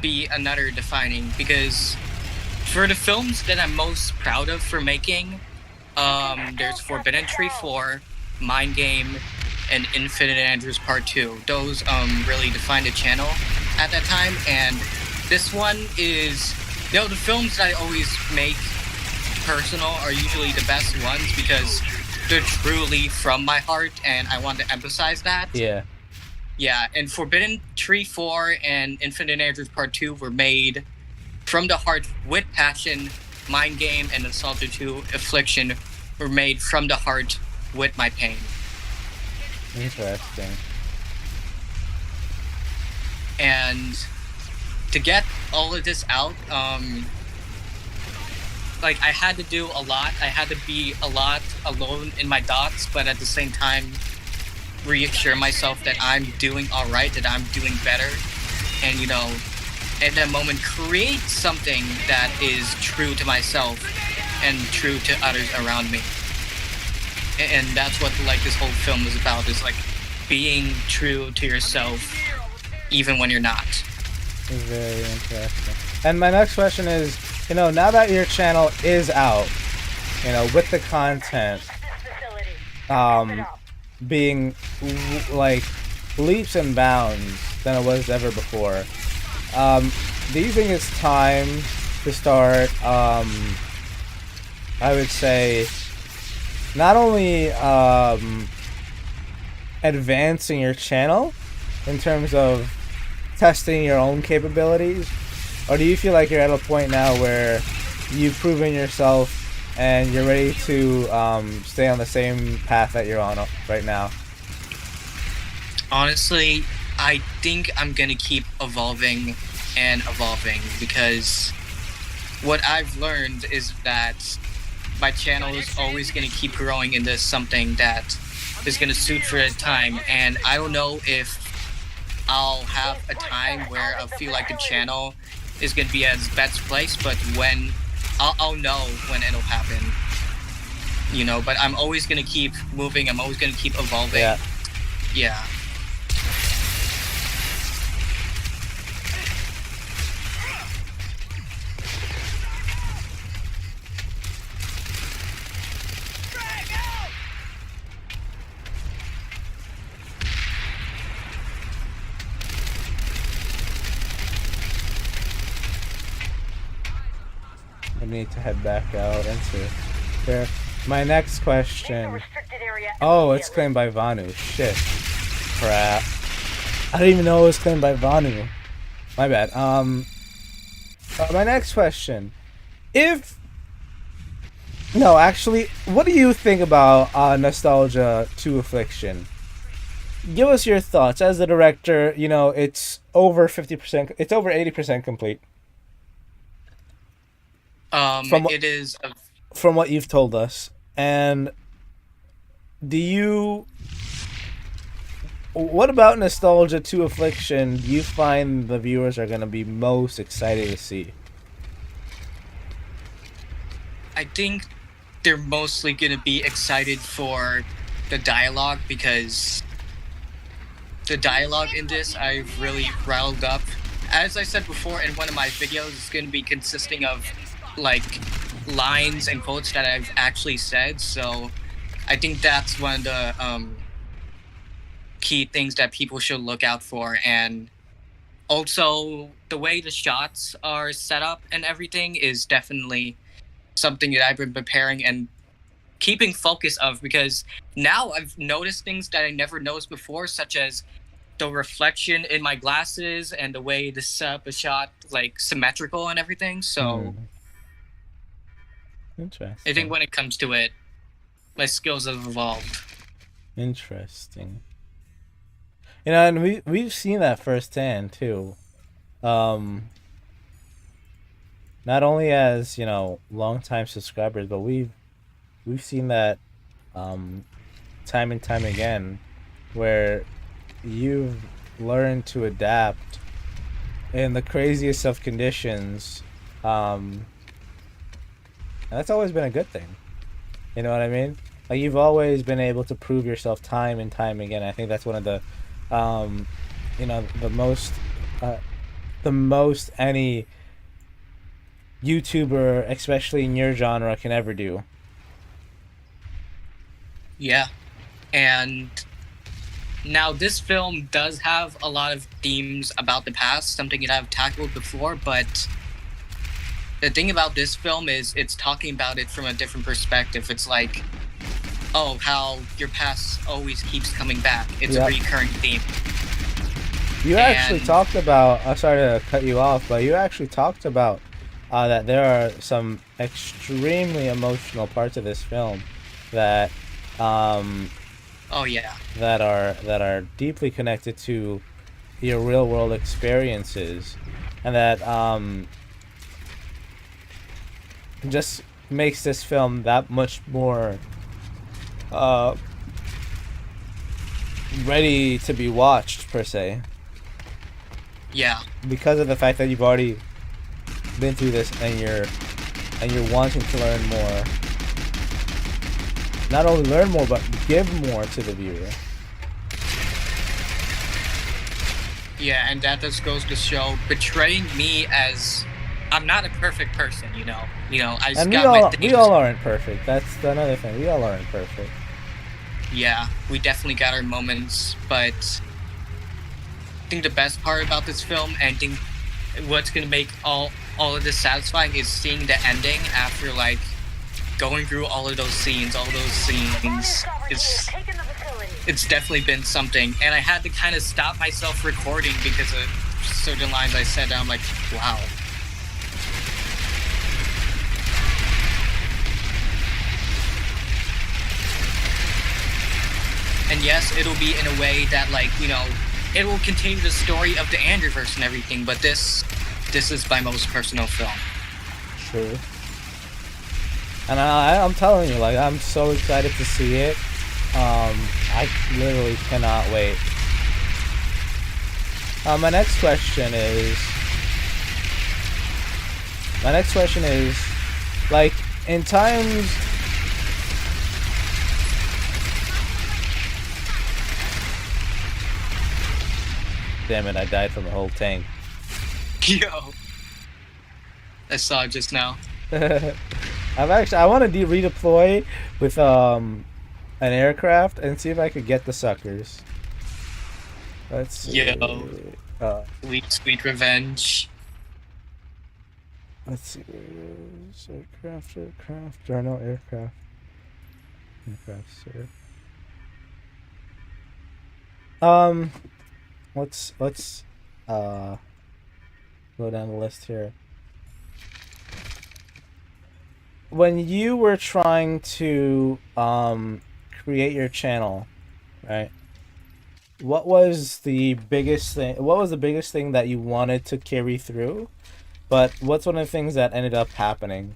[SPEAKER 2] be another defining, because for the films that I'm most proud of for making, there's Forbidden Tree 4, Mind Game, and Infinite Andrews Part 2. Those really defined the channel at that time, and this one is, you know, the films that I always make personal are usually the best ones because they're truly from my heart, and I want to emphasize that.
[SPEAKER 1] Yeah.
[SPEAKER 2] Yeah, and Forbidden Tree 4 and Infinite Andrews Part 2 were made from the heart with passion. Mind Game and Nostalgia 2 Affliction were made from the heart with my pain.
[SPEAKER 1] Interesting.
[SPEAKER 2] And to get all of this out, like, I had to do a lot. I had to be a lot alone in my thoughts, but at the same time, reassure myself that I'm doing all right, that I'm doing better, and, you know, at that moment, create something that is true to myself and true to others around me. And that's what, like, this whole film is about, is, like, being true to yourself even when you're not.
[SPEAKER 1] Very interesting. And my next question is, you know, now that your channel is out, you know, with the content being like leaps and bounds than it was ever before, do you think it's time to start, I would say, not only advancing your channel in terms of testing your own capabilities, or do you feel like you're at a point now where you've proven yourself and you're ready to stay on the same path that you're on right now?
[SPEAKER 2] Honestly, I think I'm gonna keep evolving and evolving, because what I've learned is that my channel is always gonna keep growing into something that is gonna suit for the time, and I don't know if I'll have a time where I feel like the channel is gonna be at its best place, but when I'll know when it'll happen, you know. But I'm always gonna keep moving. I'm always gonna keep evolving. Yeah.
[SPEAKER 1] I need to head back out into there. My next question. Oh, it's claimed by Vanu. Shit. Crap. I didn't even know it was claimed by Vanu. My bad. My next question. No, actually, what do you think about Nostalgia 2 Affliction? Give us your thoughts. As the director, you know, it's over 50%, it's over 80% complete.
[SPEAKER 2] It is
[SPEAKER 1] from what you've told us. And what about Nostalgia 2 Affliction do you find the viewers are going to be most excited to see?
[SPEAKER 2] I think they're mostly going to be excited for the dialogue, because the dialogue in this I've really riled up. As I said before in one of my videos, it's going to be consisting of, like, lines and quotes that I've actually said, so I think that's one of the key things that people should look out for. And Also, the way the shots are set up and everything is definitely something that I've been preparing and keeping focus of, because now I've noticed things that I never noticed before, such as the reflection in my glasses and the way the setup is shot, like symmetrical and everything. So
[SPEAKER 1] Interesting.
[SPEAKER 2] I think when it comes to it, my skills have evolved.
[SPEAKER 1] Interesting. You know, and we've seen that firsthand too. Not only as, you know, longtime subscribers, but we've seen that time and time again, where you've learned to adapt in the craziest of conditions. And that's always been a good thing. You know what I mean? Like, you've always been able to prove yourself time and time again. I think that's one of the, you know, the most any YouTuber, especially in your genre, can ever do.
[SPEAKER 2] Yeah. And now this film does have a lot of themes about the past, something that I've tackled before, but the thing about this film is it's talking about it from a different perspective. It's like, oh, how your past always keeps coming back. It's a recurring theme.
[SPEAKER 1] You actually talked about, I'm sorry to cut you off, but you actually talked about that there are some extremely emotional parts of this film that
[SPEAKER 2] oh yeah,
[SPEAKER 1] that are deeply connected to your real world experiences, and that just makes this film that much more ready to be watched, per se.
[SPEAKER 2] Yeah,
[SPEAKER 1] because of the fact that you've already been through this, and you're wanting to learn more. Not only learn more, but give more to the viewer.
[SPEAKER 2] Yeah, and that just goes to show, betraying me as I'm not a perfect person, you know. I just got my things.
[SPEAKER 1] We all aren't perfect. That's another thing. We all aren't perfect.
[SPEAKER 2] Yeah, we definitely got our moments, but I think the best part about this film, and I think what's gonna make all of this satisfying, is seeing the ending after, like, going through all of those scenes. It's definitely been something, and I had to kind of stop myself recording because of certain lines I said, and I'm like, wow. And yes, it'll be in a way that, like, you know, it will continue the story of the Andrewverse and everything, but this is my most personal film.
[SPEAKER 1] True. And I'm telling you, like, I'm so excited to see it. I literally cannot wait. My next question is, like, in times... Damn it, I died from a whole tank.
[SPEAKER 2] Yo. I saw it just now.
[SPEAKER 1] I want to redeploy with an aircraft and see if I could get the suckers. Let's see.
[SPEAKER 2] Yo. Sweet revenge.
[SPEAKER 1] Let's see. Aircraft. There are no aircraft. Aircraft, sir. Let's go down the list here. When you were trying to create your channel, right? What was the biggest thing that you wanted to carry through? But what's one of the things that ended up happening?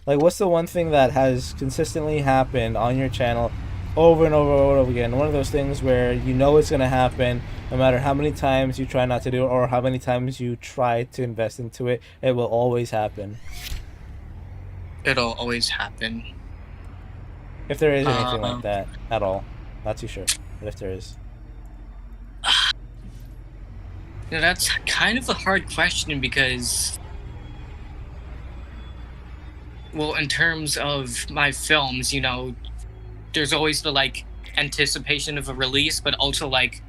[SPEAKER 1] Like, what's the one thing that has consistently happened on your channel over and over and over again? One of those things where you know it's going to happen, no matter how many times you try not to do it or how many times you try to invest into it, it will always happen.
[SPEAKER 2] It'll always happen.
[SPEAKER 1] If there is anything like that at all. Not too sure, but if there is.
[SPEAKER 2] You know, that's kind of a hard question because, well, in terms of my films, you know, there's always the, like, anticipation of a release, but also, like,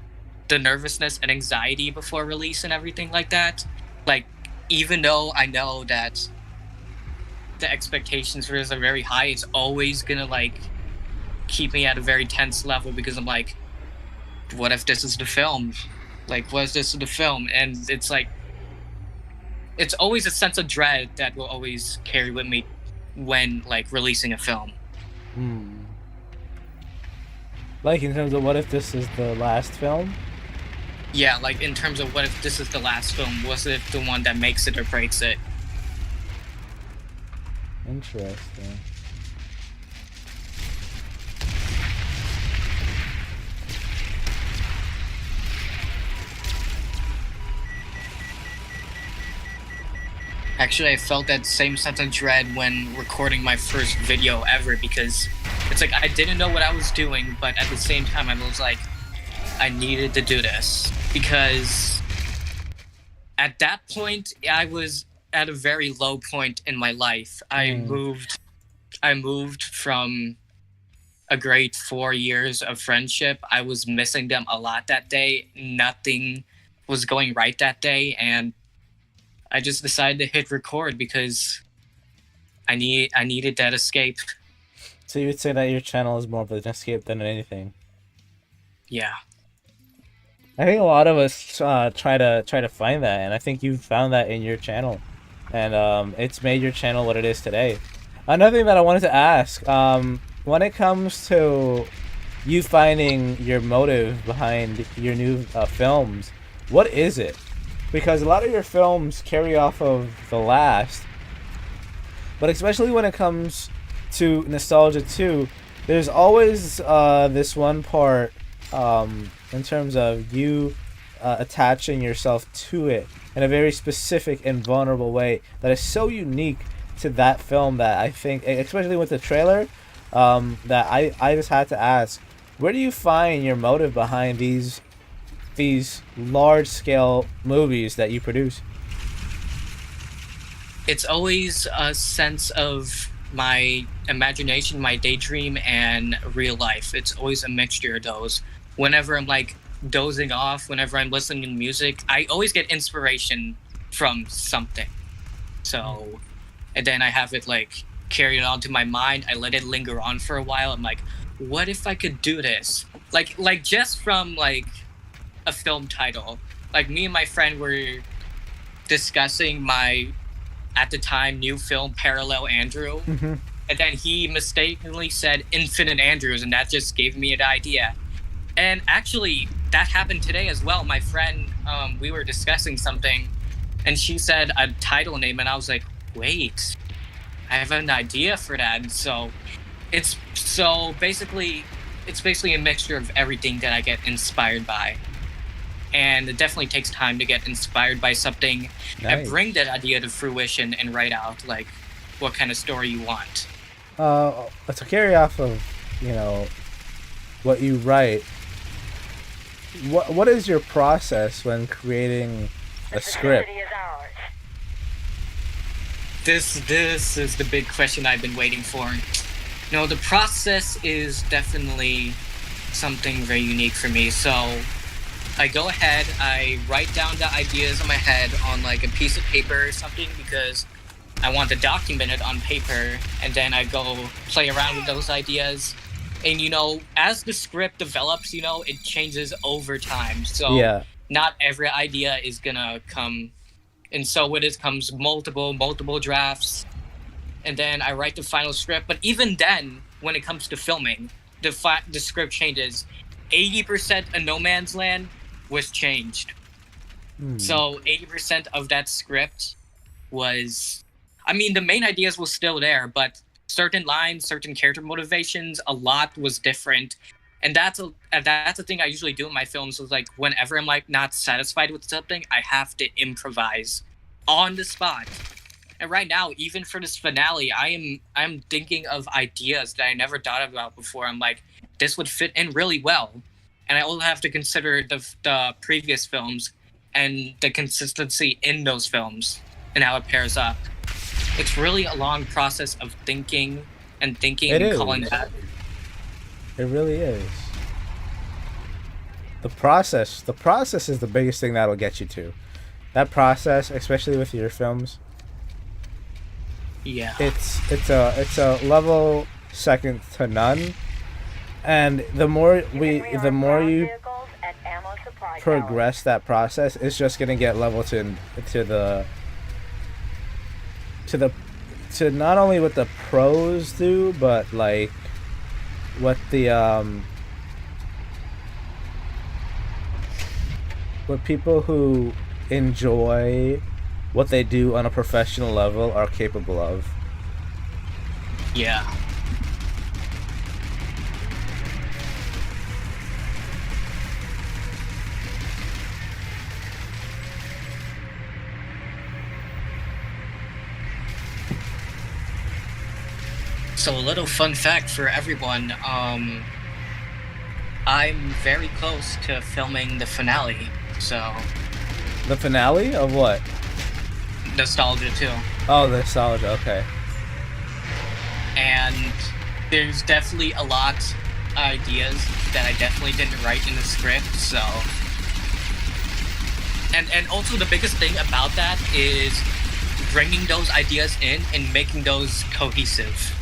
[SPEAKER 2] the nervousness and anxiety before release and everything like that. Like, even though I know that the expectations for this are very high, it's always gonna like keep me at a very tense level because I'm like, what if this is the film? Like, what if this is the film? And it's like, it's always a sense of dread that will always carry with me when like releasing a film.
[SPEAKER 1] Like in terms of what if this is the last film?
[SPEAKER 2] Yeah, like in terms of what if this is the last film? Was it the one that makes it or breaks it?
[SPEAKER 1] Interesting.
[SPEAKER 2] Actually, I felt that same sense of dread when recording my first video ever because it's like I didn't know what I was doing, but at the same time I was like, I needed to do this because at that point I was at a very low point in my life. I moved from a great 4 years of friendship. I was missing them a lot that day. Nothing was going right that day, and I just decided to hit record because I needed that escape.
[SPEAKER 1] So you would say that your channel is more of an escape than anything?
[SPEAKER 2] Yeah.
[SPEAKER 1] I think a lot of us try to find that, and I think you found that in your channel, and it's made your channel what it is today. Another thing that I wanted to ask, when it comes to you finding your motive behind your new films, what is it? Because a lot of your films carry off of the last, but especially when it comes to nostalgia too, there's always this one part in terms of you attaching yourself to it in a very specific and vulnerable way that is so unique to that film that I think, especially with the trailer, that I just had to ask, where do you find your motive behind these large-scale movies that you produce?
[SPEAKER 2] It's always a sense of my imagination, my daydream, and real life. It's always a mixture of those. Whenever I'm like dozing off, whenever I'm listening to music, I always get inspiration from something. So, and then I have it like carried on to my mind. I let it linger on for a while. I'm like, what if I could do this? Like just from like a film title. Like me and my friend were discussing my, at the time, new film Parallel Andrew, and then he mistakenly said Infinite Andrews, and that just gave me an idea. And actually that happened today as well. My friend, we were discussing something and she said a title name and I was like, wait, I have an idea for that. So it's basically a mixture of everything that I get inspired by. And it definitely takes time to get inspired by something and bring that idea to fruition and write out like what kind of story you want.
[SPEAKER 1] To carry off of, you know, what you write, what is your process when creating a script?
[SPEAKER 2] This is the big question I've been waiting for. No, the process is definitely something very unique for me. So I go ahead, I write down the ideas in my head on like a piece of paper or something because I want to document it on paper, and then I go play around with those ideas. And, you know, as the script develops, you know, it changes over time. So not every idea is gonna come. And so with it comes multiple drafts. And then I write the final script. But even then, when it comes to filming, the script changes. 80% of No Man's Land was changed. So 80% of that script was, I mean, the main ideas were still there, but certain lines, certain character motivations, a lot was different. And that's a thing I usually do in my films. Is like whenever I'm like not satisfied with something, I have to improvise on the spot. And right now, even for this finale, I'm thinking of ideas that I never thought about before. I'm like, this would fit in really well. And I also have to consider the previous films and the consistency in those films and how it pairs up. It's really a long process of thinking and calling that.
[SPEAKER 1] It really is. the process is the biggest thing that'll get you to. That process, especially with your films,
[SPEAKER 2] Yeah.
[SPEAKER 1] it's a level second to none. And the more you progress that process, it's just gonna get level to not only what the pros do, but like what the what people who enjoy what they do on a professional level are capable of.
[SPEAKER 2] Yeah. So a little fun fact for everyone, I'm very close to filming the finale, so...
[SPEAKER 1] The finale of what?
[SPEAKER 2] Nostalgia 2.
[SPEAKER 1] Oh, the Nostalgia, okay.
[SPEAKER 2] And there's definitely a lot of ideas that I definitely didn't write in the script, so... And also the biggest thing about that is bringing those ideas in and making those cohesive.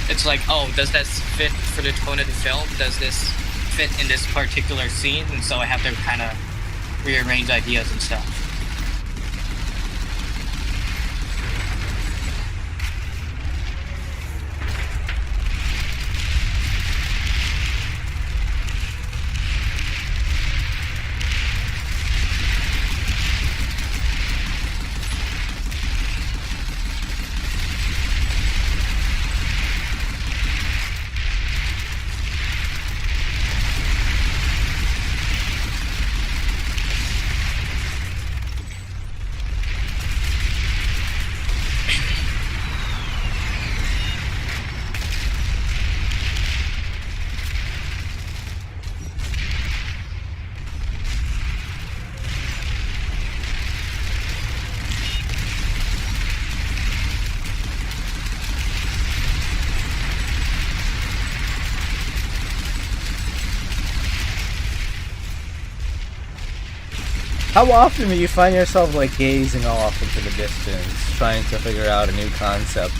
[SPEAKER 2] It's like, oh, does this fit for the tone of the film? Does this fit in this particular scene? And so I have to kind of rearrange ideas and stuff.
[SPEAKER 1] How often do you find yourself like gazing off into the distance, trying to figure out a new concept?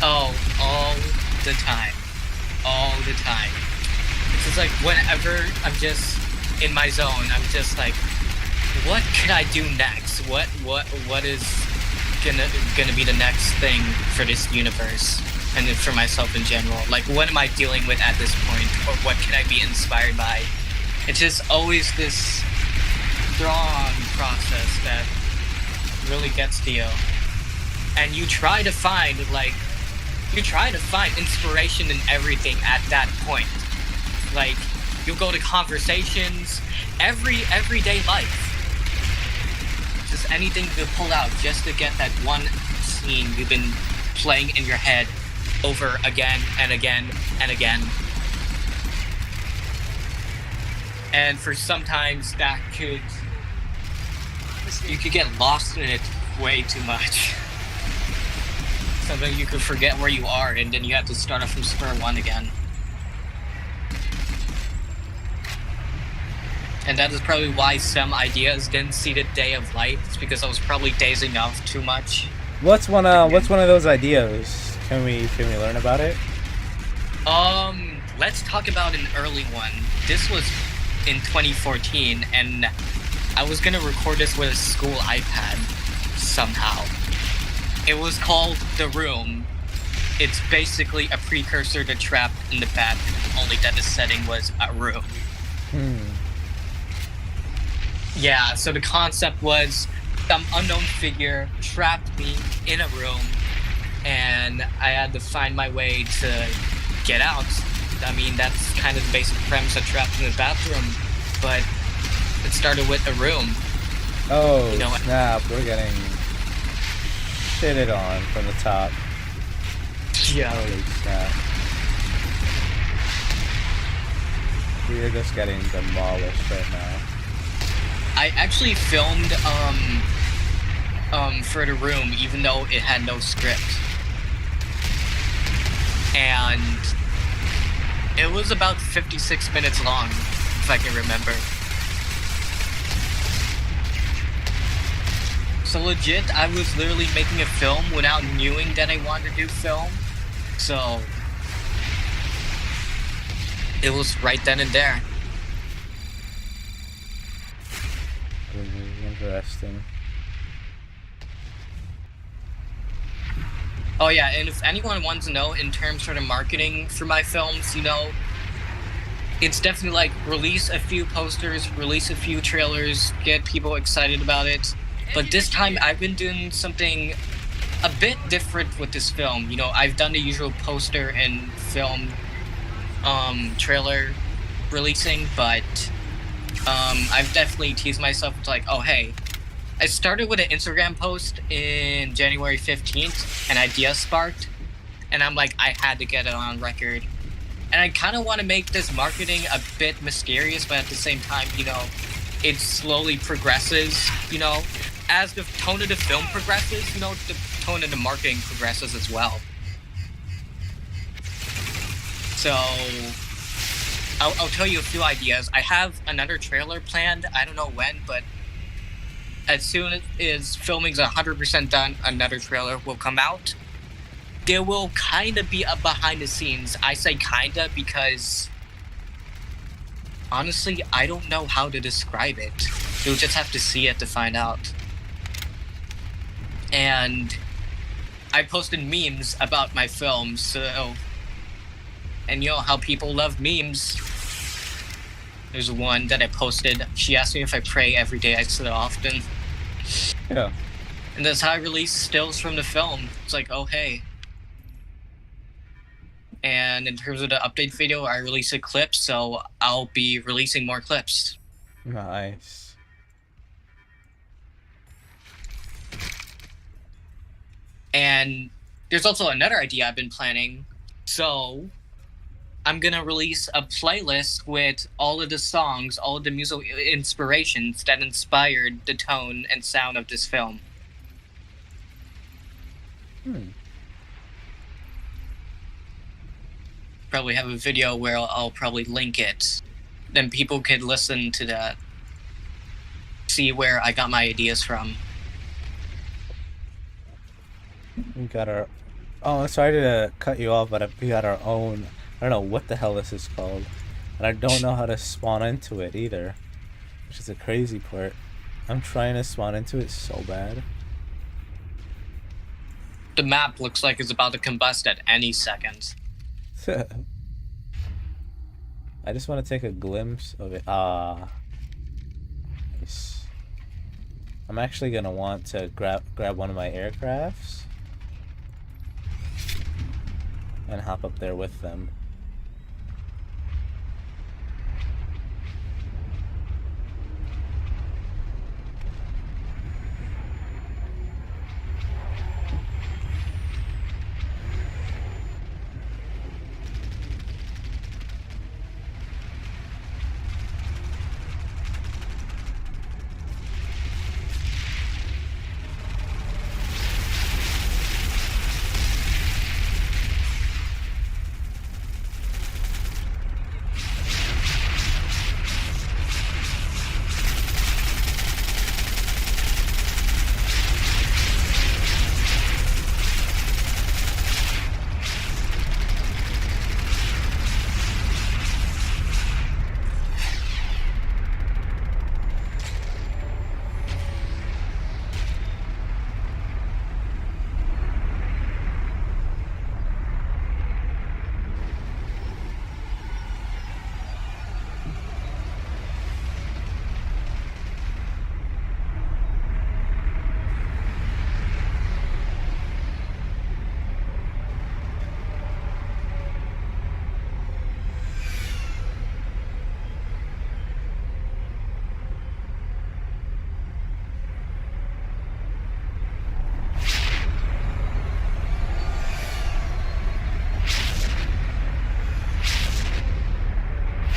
[SPEAKER 2] Oh, all the time. All the time. It's just like whenever I'm just in my zone, I'm just like, what can I do next? What is gonna be the next thing for this universe and then for myself in general? Like, what am I dealing with at this point, or what can I be inspired by? It's just always this strong process that really gets to you, and you try to find inspiration in everything at that point. Like, you go to conversations, everyday life, just anything to pull out just to get that one scene you've been playing in your head over again and again and again. And for sometimes you could get lost in it way too much. Sometimes you could forget where you are, and then you have to start off from square one again. And that is probably why some ideas didn't see the day of light. It's because I was probably dazing off too much.
[SPEAKER 1] What's one of those ideas? Can we learn about it?
[SPEAKER 2] Let's talk about an early one. This was in 2014, and I was gonna record this with a school iPad somehow. It was called The Room. It's basically a precursor to Trapped in the Bathroom, only that the setting was a room. Yeah, so the concept was some unknown figure trapped me in a room, and I had to find my way to get out. I mean, that's kind of the basic premise of Trapped in the Bathroom, but it started with a room.
[SPEAKER 1] Oh,
[SPEAKER 2] you know,
[SPEAKER 1] snap, we're getting shitted on from the top.
[SPEAKER 2] Yeah.
[SPEAKER 1] Holy snap. We're just getting demolished right now.
[SPEAKER 2] I actually filmed for the room, even though it had no script. And It was about 56 minutes long, if I can remember. So legit, I was literally making a film without knowing that I wanted to do film. So it was right then and there.
[SPEAKER 1] Interesting.
[SPEAKER 2] Oh yeah, and if anyone wants to know in terms of marketing for my films, you know, it's definitely like release a few posters, release a few trailers, get people excited about it. But this time I've been doing something a bit different with this film. You know, I've done the usual poster and film trailer releasing, but I've definitely teased myself with like, oh hey, I started with an Instagram post in January 15th, an idea sparked, and I'm like, I had to get it on record. And I kind of want to make this marketing a bit mysterious, but at the same time, you know, it slowly progresses, you know. As the tone of the film progresses, you know, the tone of the marketing progresses as well. So, I'll tell you a few ideas. I have another trailer planned. I don't know when, but as soon as filming's 100% done, another trailer will come out. There will kind of be a behind the scenes. I say kinda because honestly, I don't know how to describe it. You'll just have to see it to find out. And I posted memes about my films, so, and you know how people love memes. There's one that I posted. She asked me if I pray every day. I said often.
[SPEAKER 1] Yeah.
[SPEAKER 2] And that's how I release stills from the film. It's like, oh hey. And in terms of the update video, I release a clip, so I'll be releasing more clips.
[SPEAKER 1] Nice.
[SPEAKER 2] And there's also another idea I've been planning. So I'm gonna release a playlist with all of the songs, all of the musical inspirations that inspired the tone and sound of this film. Probably have a video where I'll probably link it. Then people could listen to that, see where I got my ideas from.
[SPEAKER 1] We got our... Oh, I'm sorry to cut you off, but we got our own... I don't know what the hell this is called. And I don't know how to spawn into it either. Which is the crazy part. I'm trying to spawn into it so bad.
[SPEAKER 2] The map looks like it's about to combust at any second.
[SPEAKER 1] I just want to take a glimpse of it. Ah. Nice. I'm actually going to want to grab one of my aircrafts. And hop up there with them.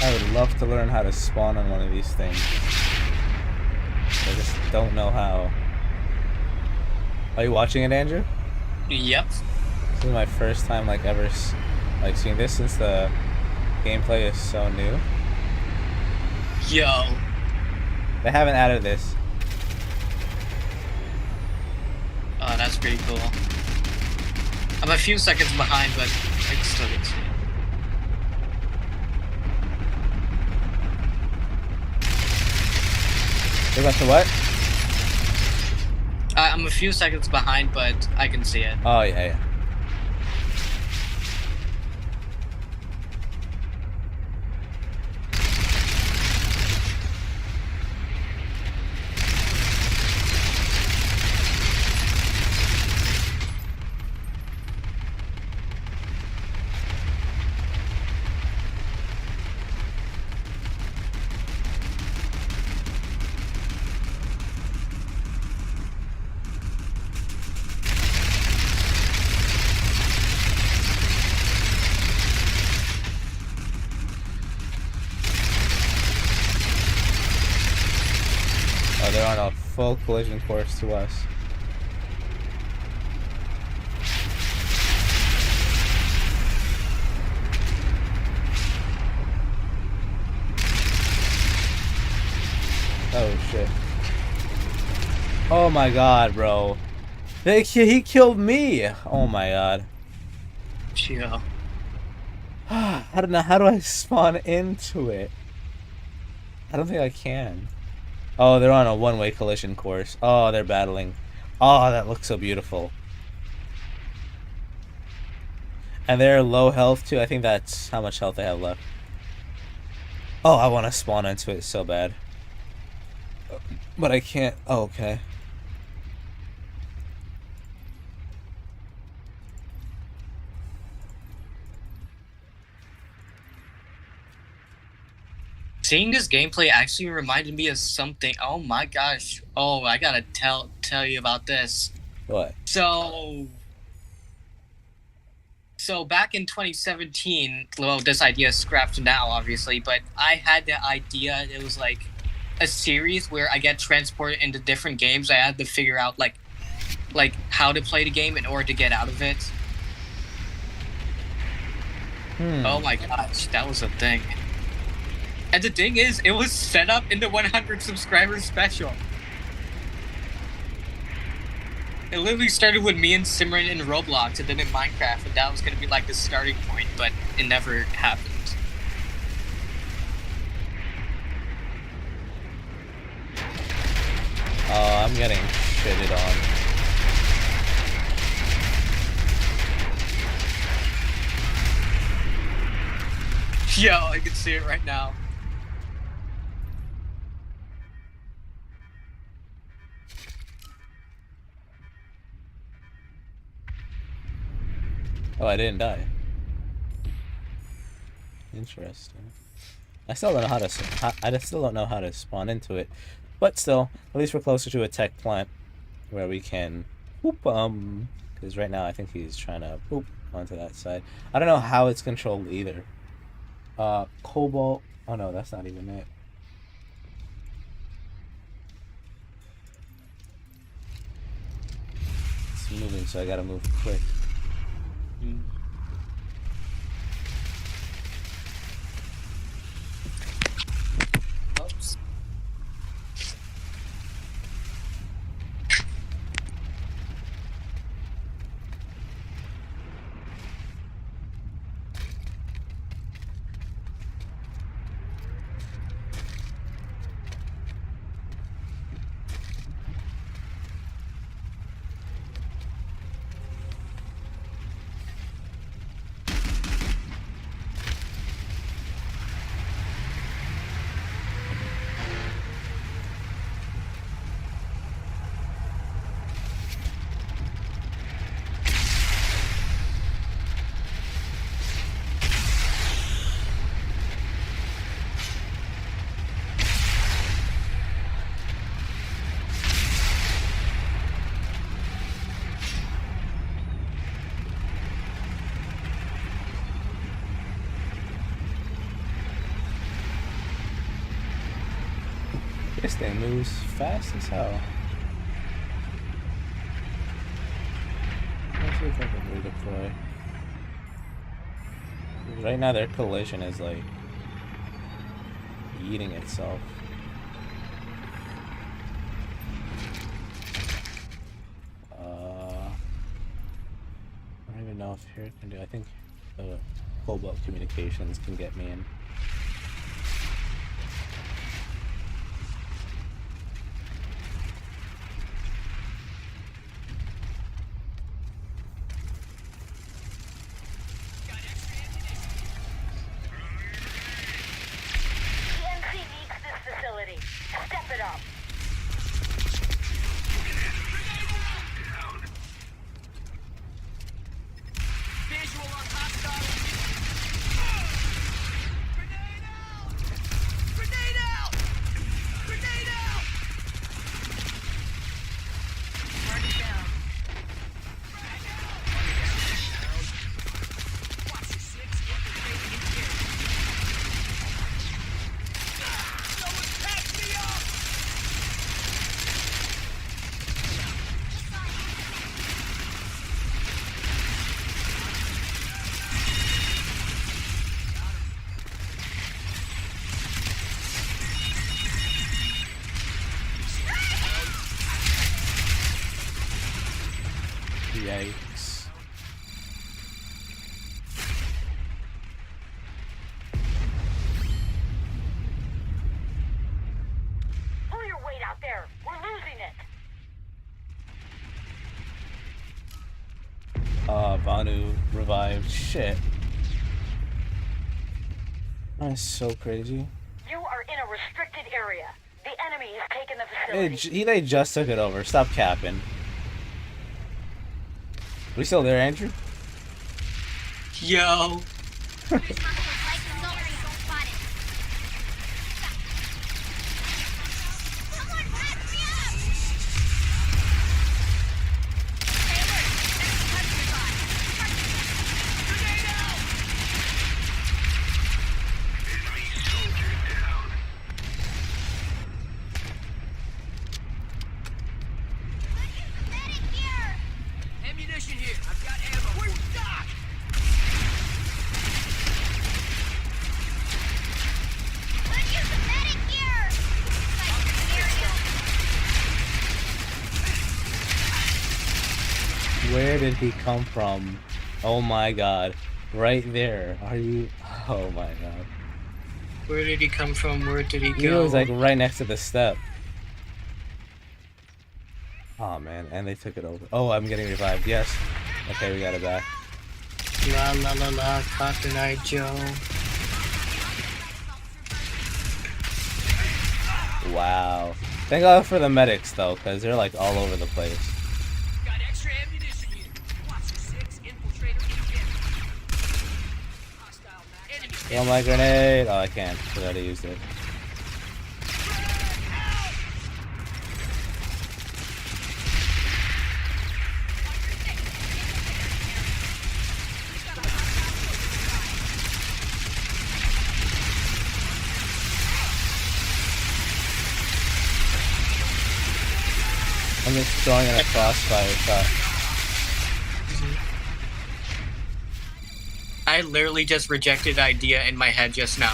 [SPEAKER 1] I would love to learn how to spawn on one of these things. I just don't know how. Are you watching it, Andrew?
[SPEAKER 2] Yep.
[SPEAKER 1] This is my first time like ever like seeing this since the gameplay is so new.
[SPEAKER 2] Yo.
[SPEAKER 1] They haven't added this.
[SPEAKER 2] Oh, that's pretty cool. I'm a few seconds behind, but I can still get to it.
[SPEAKER 1] You're about to what?
[SPEAKER 2] I'm a few seconds behind, but I can see it.
[SPEAKER 1] Oh, yeah. Oh, they're on a full collision course to us. Oh shit. Oh my god, bro. He killed me! Oh my god.
[SPEAKER 2] Chill.
[SPEAKER 1] I don't know, how do I spawn into it? I don't think I can. Oh, they're on a one-way collision course. Oh, they're battling. Oh, that looks so beautiful. And they're low health too. I think that's how much health they have left. Oh, I want to spawn into it so bad. But I can't. Oh, okay.
[SPEAKER 2] Seeing this gameplay actually reminded me of something. Oh my gosh. Oh, I gotta tell you about this.
[SPEAKER 1] What?
[SPEAKER 2] So back in 2017, well, this idea is scrapped now, obviously, but I had the idea. It was like a series where I get transported into different games. I had to figure out like how to play the game in order to get out of it. Oh my gosh, that was a thing. And the thing is, it was set up in the 100 subscribers special. It literally started with me and Simran in Roblox and then in Minecraft, and that was going to be like the starting point, but it never happened.
[SPEAKER 1] Oh, I'm getting shitted on.
[SPEAKER 2] Yo, I can see it right now.
[SPEAKER 1] Oh, I didn't die. Interesting. I still don't know how to. I still don't know how to spawn into it, but still, at least we're closer to a tech plant where we can whoop. Because right now I think he's trying to whoop onto that side. I don't know how it's controlled either. Cobalt. Oh no, that's not even it. It's moving, so I gotta move quick.
[SPEAKER 2] Oops.
[SPEAKER 1] This thing moves fast as hell. Let's see if I can redeploy. Right now, their collision is like eating itself. I don't even know if here can do. I think the Cobalt Communications can get me in. Yikes.
[SPEAKER 4] Pull your weight out there. We're losing it.
[SPEAKER 1] Vanu revived. Shit. That's so crazy.
[SPEAKER 4] You are in a restricted area. The enemy has taken the facility.
[SPEAKER 1] They just took it over. Stop capping. We still there, Andrew?
[SPEAKER 2] Yo.
[SPEAKER 1] Where did he come from? Oh my god. Right there. Are you... Oh my god.
[SPEAKER 2] Where did he come from? Where did he go?
[SPEAKER 1] He was like right next to the step. Oh man, and they took it over. Oh, I'm getting revived. Yes. Okay, we got it back.
[SPEAKER 2] La la la la, Cotton Eye Joe.
[SPEAKER 1] Wow. Thank God for the medics though, because they're like all over the place.
[SPEAKER 5] Got extra ammunition here. Watch the 6 infiltrator incoming. Hostile max.
[SPEAKER 1] Kill my grenade. Oh, I can't. Forgot I used it. I'm just throwing in a crossfire shot.
[SPEAKER 2] I literally just rejected the idea in my head just now.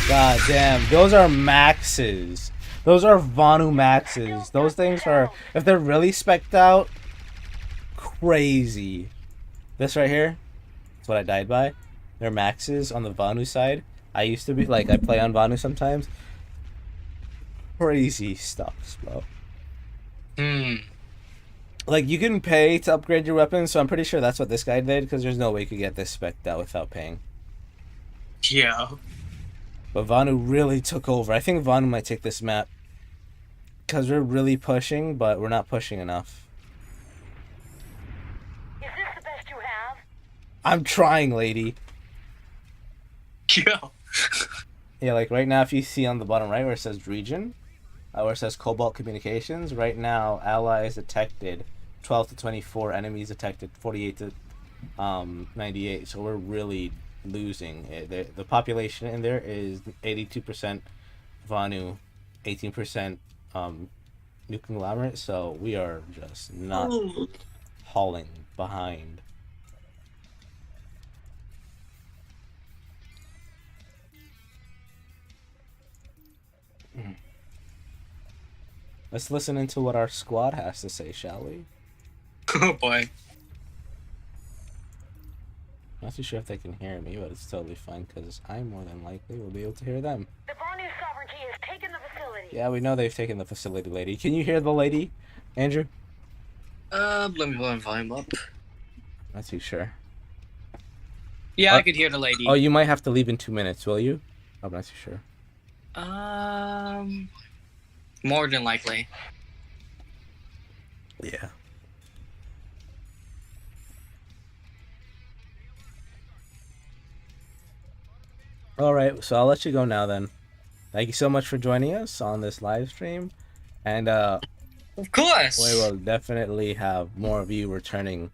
[SPEAKER 1] God damn, those are maxes. Those are Vanu maxes. Those things are, if they're really spec'd out, crazy. This right here, that's what I died by. They're maxes on the Vanu side. I used to be, like, I play on Vanu sometimes. Crazy stuff, bro. Like, you can pay to upgrade your weapons, so I'm pretty sure that's what this guy did, because there's no way you could get this spec'd out without paying.
[SPEAKER 2] Yeah.
[SPEAKER 1] But Vanu really took over. I think Vanu might take this map, because we're really pushing, but we're not pushing enough.
[SPEAKER 4] Is this the best you have?
[SPEAKER 1] I'm trying, lady.
[SPEAKER 2] Yo.
[SPEAKER 1] Yeah, like right now, if you see on the bottom right where it says region, where it says Cobalt Communications, right now, allies detected 12 to 24, enemies detected 48 to 98. So we're really losing. The population in there is 82% Vanu, 18% new conglomerate. So we are just not falling behind. Let's listen into what our squad has to say, shall we?
[SPEAKER 2] Oh boy.
[SPEAKER 1] Not too sure if they can hear me, but it's totally fine because I more than likely will be able to hear them.
[SPEAKER 4] The Vonu sovereignty has taken the facility.
[SPEAKER 1] Yeah, we know they've taken the facility, lady. Can you hear the lady, Andrew?
[SPEAKER 2] Let me pull my volume up.
[SPEAKER 1] Not too sure.
[SPEAKER 2] Yeah, I could hear the lady.
[SPEAKER 1] Oh, you might have to leave in 2 minutes, will you? I'm not too sure.
[SPEAKER 2] More than likely.
[SPEAKER 1] Yeah. Alright, so I'll let you go now then. Thank you so much for joining us on this live stream. And
[SPEAKER 2] Of course.
[SPEAKER 1] we will definitely have more of you returning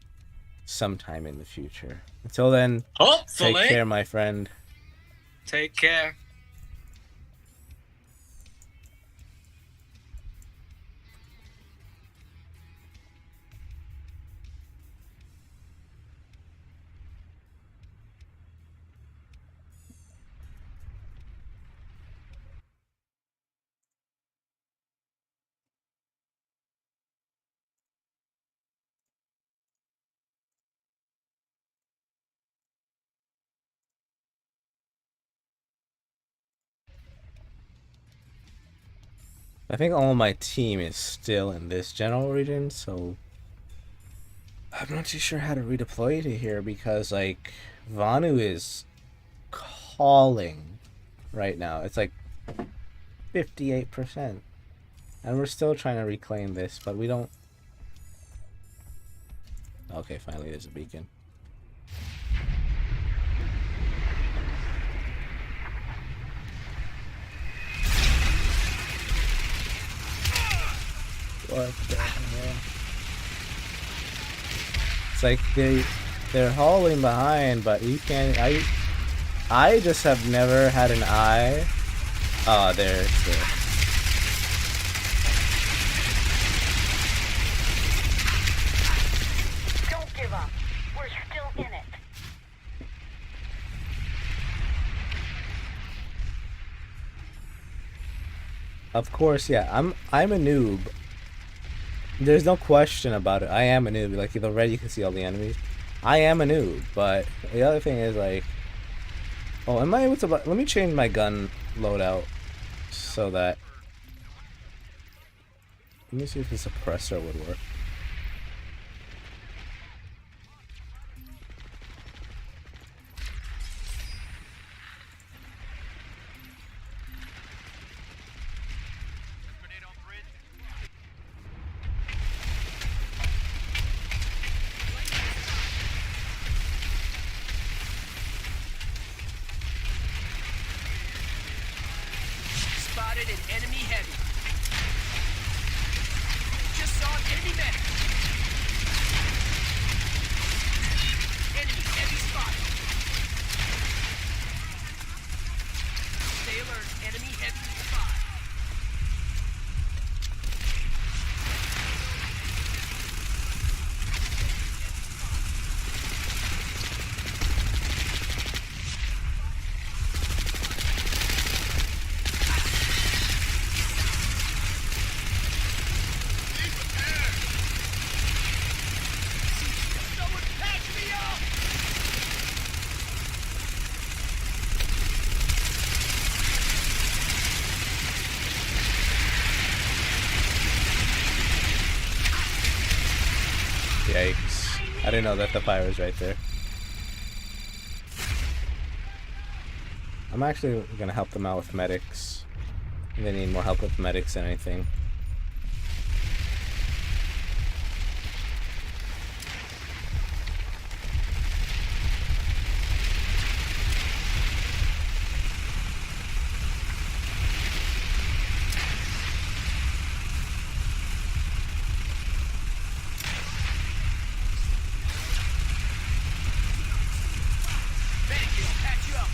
[SPEAKER 1] sometime in the future. Until then,
[SPEAKER 2] Hopefully.
[SPEAKER 1] take care, my friend.
[SPEAKER 2] Take care.
[SPEAKER 1] I think all my team is still in this general region, so I'm not too sure how to redeploy to here because, like, Vanu is calling right now. It's like 58%. And we're still trying to reclaim this, but we don't... Okay, finally there's a beacon. What the hell? It's like they're hauling behind, but you can't. I just have never had an eye. Oh, there it's there.
[SPEAKER 4] Don't give up. We're still in it.
[SPEAKER 1] Of course, yeah. I'm a noob. There's no question about it. I am a noob. Like, the red, you can see all the enemies. I am a noob, but the other thing is, like... Oh, am I able to... Let me change my gun loadout so that... Let me see if the suppressor would work.
[SPEAKER 5] Spotted an enemy heavy. Just saw an enemy medic. Enemy heavy spotted. Stay alert. Enemy heavy spotted. Someone patch me up!
[SPEAKER 1] Yikes. I didn't know that the fire was right there. I'm actually gonna help them out with medics. They need more help with medics than anything.
[SPEAKER 5] Medic, I'll patch you up.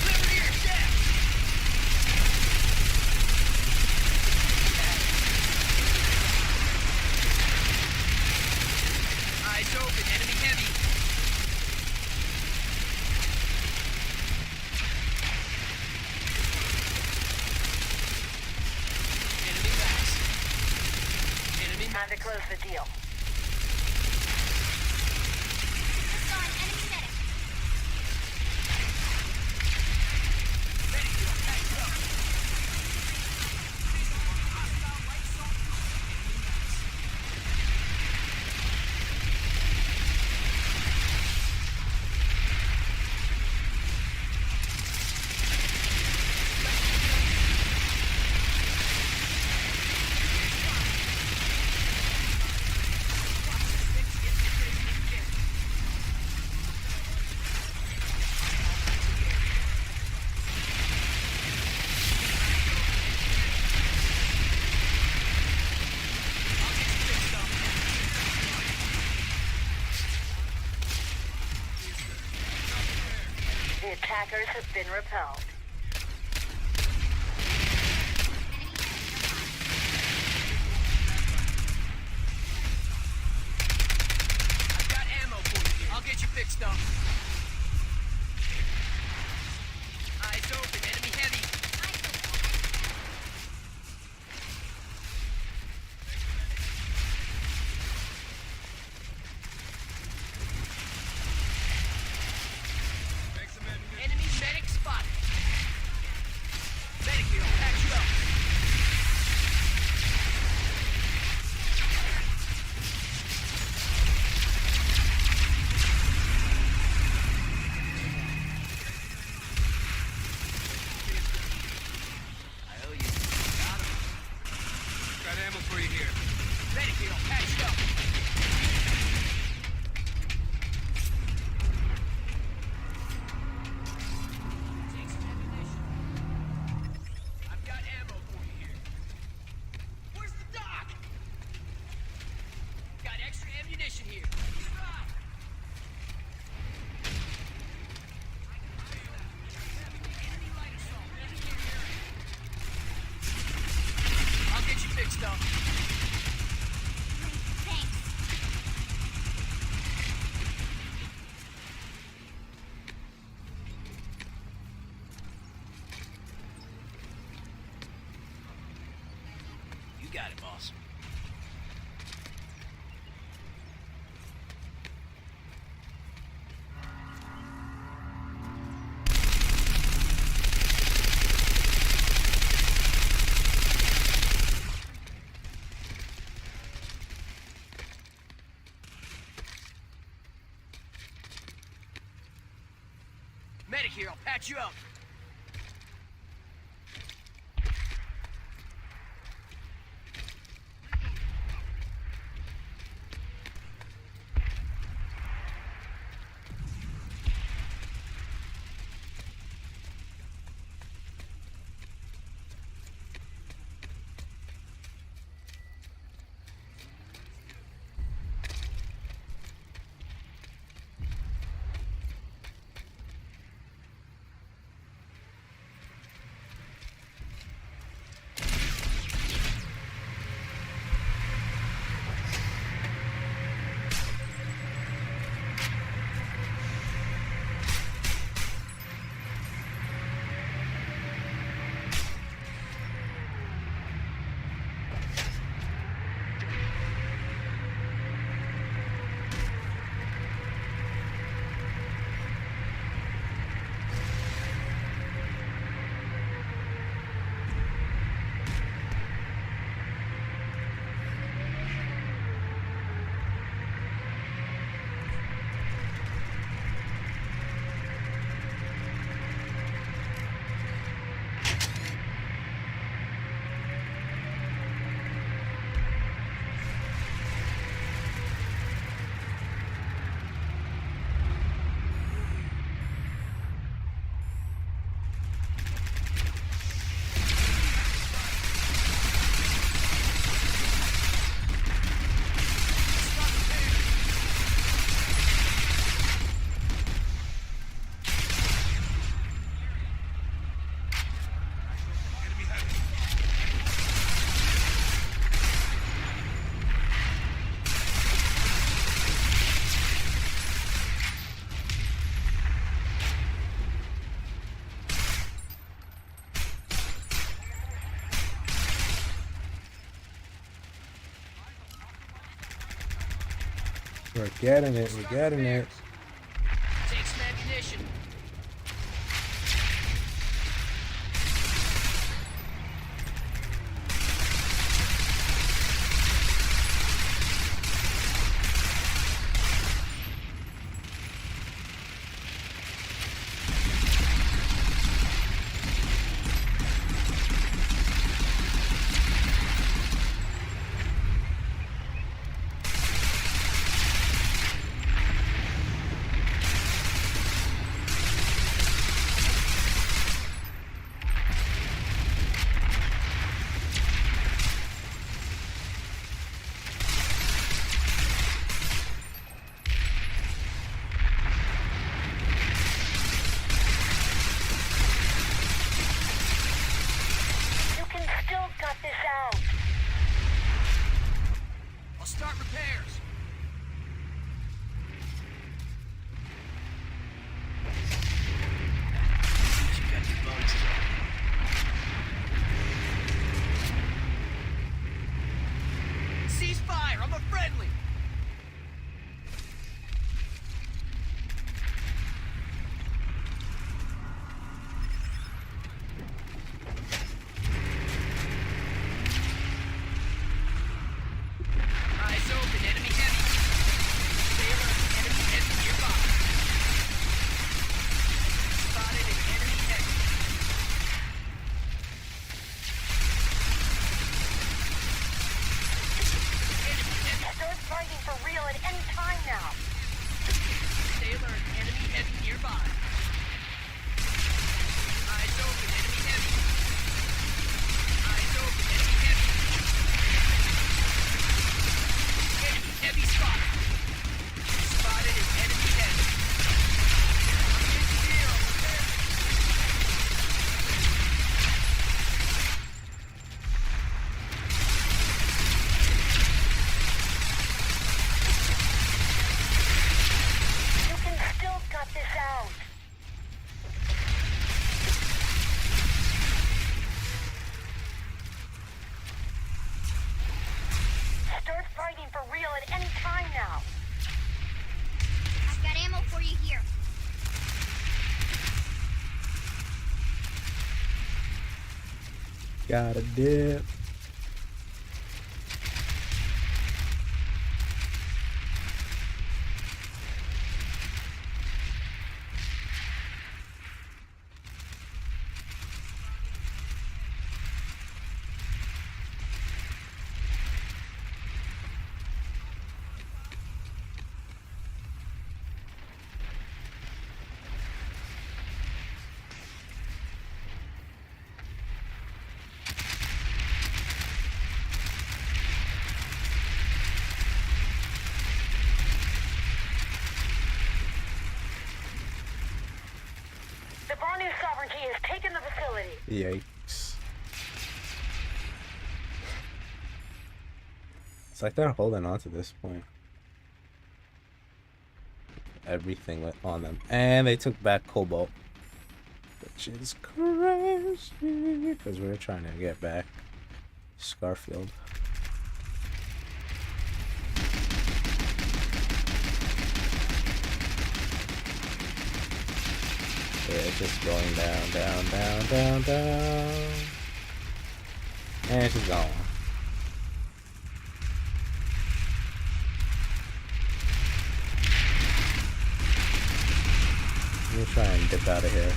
[SPEAKER 5] Liberty or death!
[SPEAKER 4] Time to close the deal. The attackers have been repelled.
[SPEAKER 5] I've got ammo for you. I'll get you fixed up. Eyes open, enemy heavy. Enemy medic spotted. Medic here, I'll patch you up. I owe you. Got him.
[SPEAKER 6] Got ammo for you here.
[SPEAKER 5] Medic here, I'll patch you up. Take some ammunition. I've got ammo for you here. Where's the dock? Got extra ammunition here. Right. Enemy light assault. I'll get you fixed up. You got it, boss. Medic here, I'll patch you up.
[SPEAKER 1] We're getting it. We're getting it.
[SPEAKER 5] Take some ammunition.
[SPEAKER 4] You can still gut this out.
[SPEAKER 5] I'll start repairs. You got your bones Cease fire! I'm a friendly! Eyes open, enemy heavy. Stay alert, enemy heavy nearby. Spotted an enemy heavy. Enemy heavy.
[SPEAKER 4] Start fighting for real at any time now.
[SPEAKER 5] Stay alert, enemy heavy nearby. Eyes open, enemy heavy. Eyes open, enemy heavy. Enemy heavy spotted. Spotted an enemy heavy. I'm in zero.
[SPEAKER 4] You can still gut this out. Start fighting for real at any time now.
[SPEAKER 7] I've got ammo for you here.
[SPEAKER 1] Got a dip.
[SPEAKER 4] The Banu sovereignty has taken the facility.
[SPEAKER 1] Yikes. It's like they're holding on to this point. Everything went on them. And they took back Cobalt. Which is crazy. Because we're trying to get back Scarfield. Yeah, it's just going down, down, down, down, down. And she's gone. Let me try and dip out of here.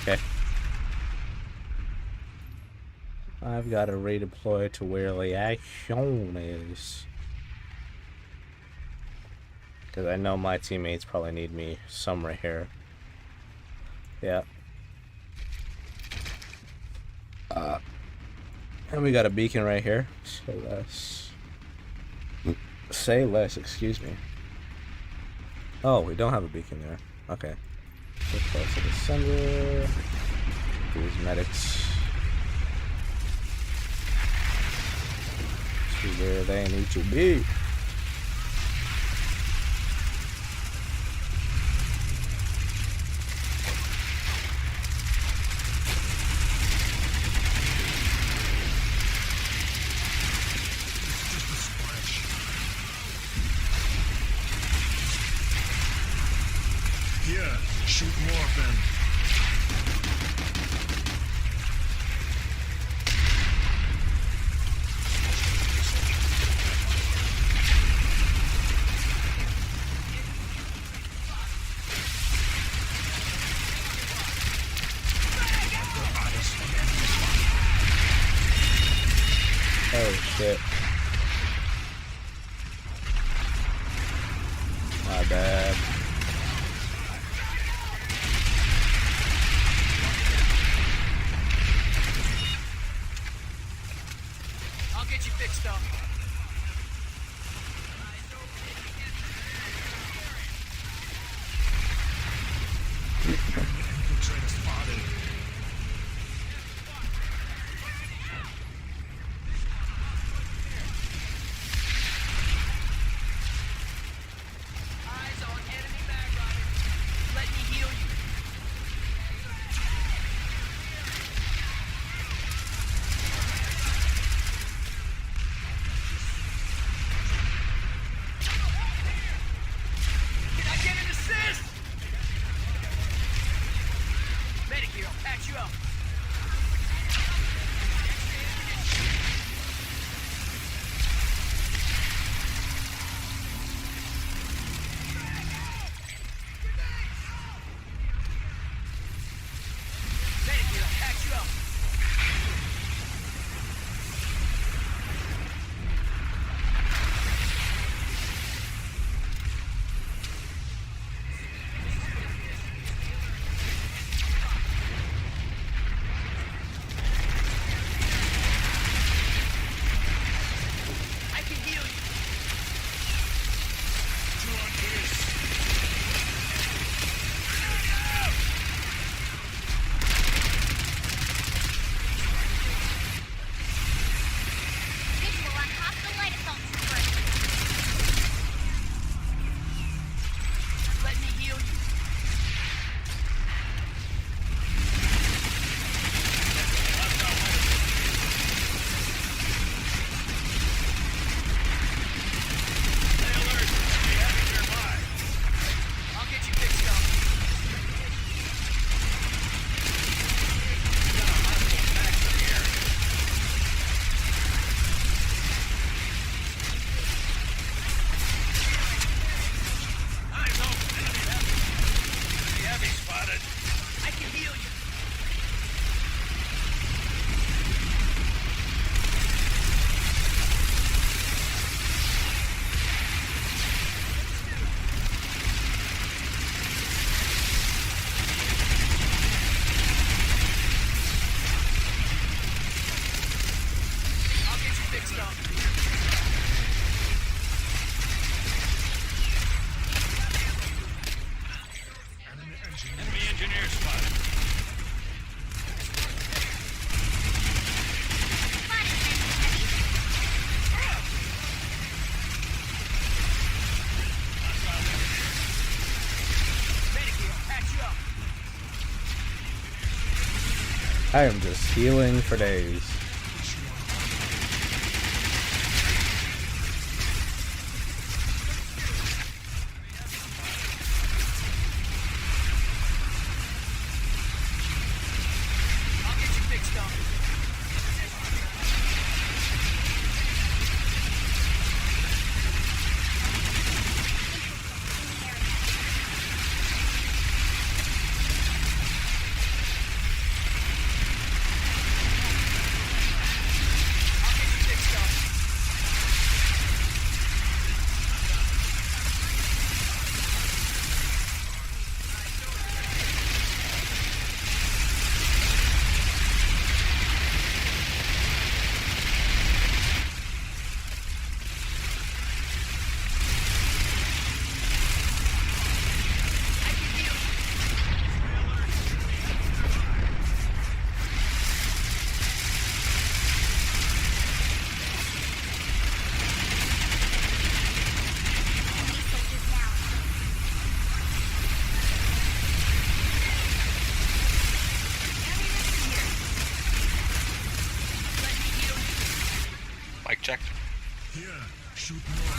[SPEAKER 1] Okay. I've got to redeploy to where the action is. Because I know my teammates probably need me somewhere here. Yeah. And we got a beacon right here. Say less, excuse me. Oh, we don't have a beacon there. Okay. Get close to the center. These medics to where they need to be.
[SPEAKER 8] Here, shoot more of them.
[SPEAKER 1] Oh shit. My bad.
[SPEAKER 5] I'll get you fixed up.
[SPEAKER 8] Infiltrator spotted.
[SPEAKER 5] Eyes on enemy mag riders. Let me heal you. Can I get an assist? Medic here, I'll patch you up. Medic here, I'll patch you up. I can heal you.
[SPEAKER 7] Visual on hostile light assault trooper.
[SPEAKER 5] Let me heal you. I'll get you fixed up. I can heal you. I'll get you fixed up.
[SPEAKER 8] Enemy engineer spotted.
[SPEAKER 5] Medic here, I'll patch you up.
[SPEAKER 1] I am just healing for days.
[SPEAKER 5] I'll get you fixed up.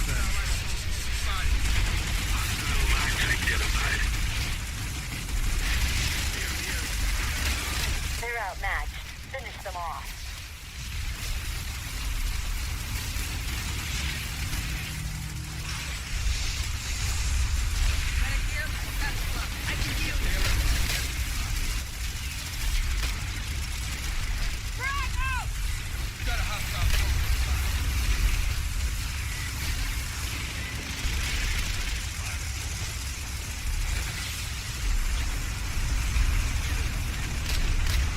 [SPEAKER 8] thin.
[SPEAKER 4] They're outmatched. Finish them off.
[SPEAKER 5] I can heal you. Frag out!
[SPEAKER 6] Got a hostile focus.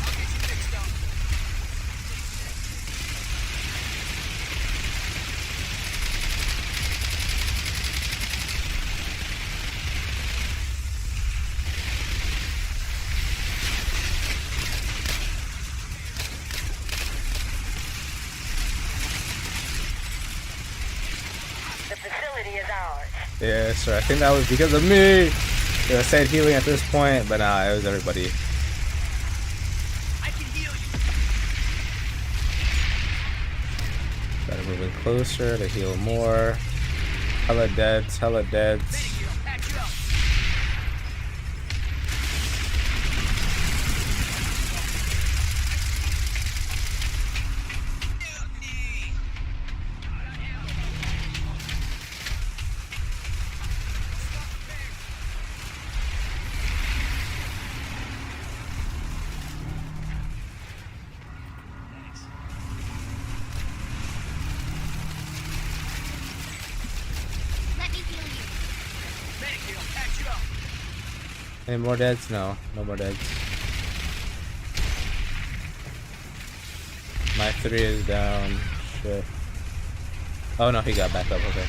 [SPEAKER 5] I'll get you fixed up.
[SPEAKER 4] The facility is ours.
[SPEAKER 1] Yeah, sir. I think that was because of me. I said healing at this point, but nah, it was everybody.
[SPEAKER 5] I can heal you.
[SPEAKER 1] Gotta move in closer to heal more. Hella deads, hella deads.
[SPEAKER 5] Medic, I'll patch you up.
[SPEAKER 7] Let me heal you.
[SPEAKER 5] Medic, I'll patch you up.
[SPEAKER 1] Any more deads? No, no more deads. My 3 is down. Shit. Oh no, he got back up. Okay.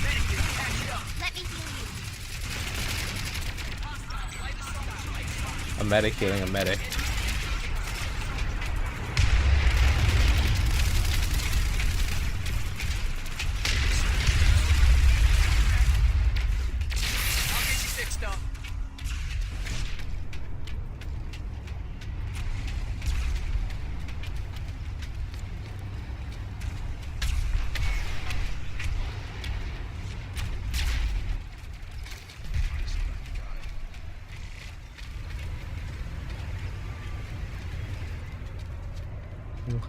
[SPEAKER 5] Medic, I'll patch you up.
[SPEAKER 7] Let me heal you.
[SPEAKER 1] A medic healing a medic.
[SPEAKER 5] I'll get you fixed up.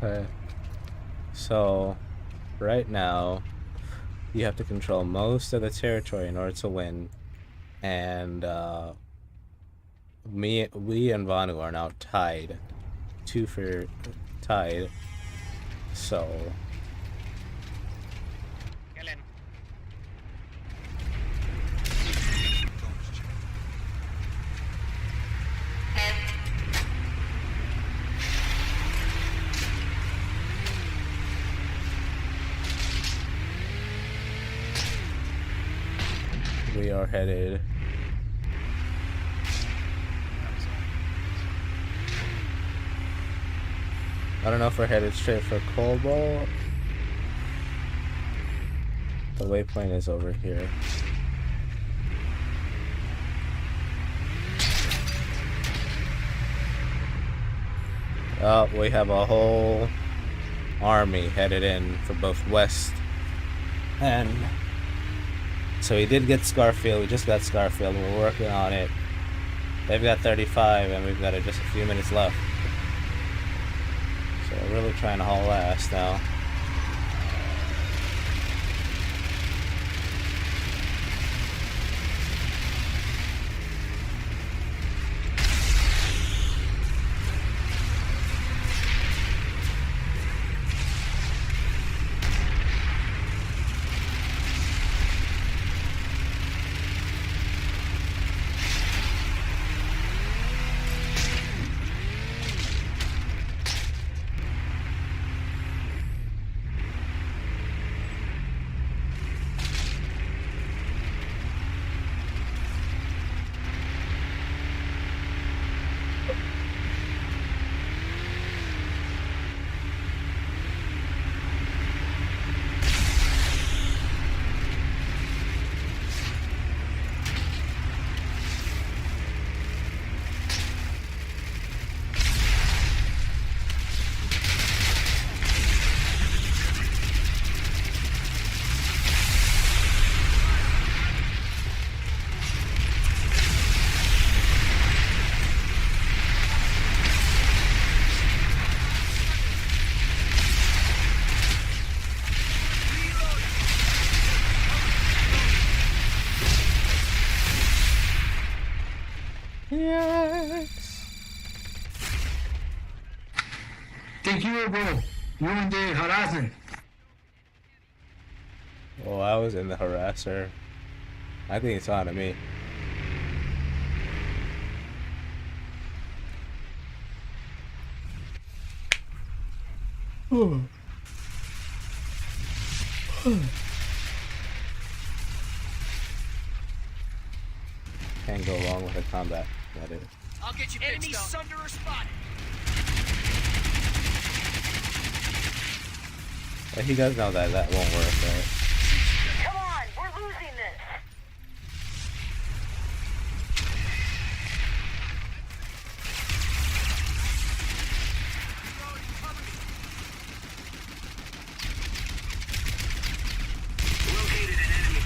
[SPEAKER 1] Okay. So, right now, you have to control most of the territory in order to win, and we and Vanu are now tied, 2 for tied. So,
[SPEAKER 3] Kill him.
[SPEAKER 1] we are headed. I don't know if we're headed straight for Cobalt. The waypoint is over here. Oh, we have a whole army headed in for both West and... So we did get Scarfield. We just got Scarfield. We're working on it. They've got 35 and we've got just a few minutes left. So we're really trying to haul ass now.
[SPEAKER 6] Take you, bro. You in the harassment.
[SPEAKER 1] Oh, I was in the harasser. I think it's on to me. Can't go wrong with a combat. That is.
[SPEAKER 5] I'll get you. Enemy Sunderer spotted.
[SPEAKER 1] But he does know that that won't work, right?
[SPEAKER 4] Come on, we're losing this.
[SPEAKER 5] Located an enemy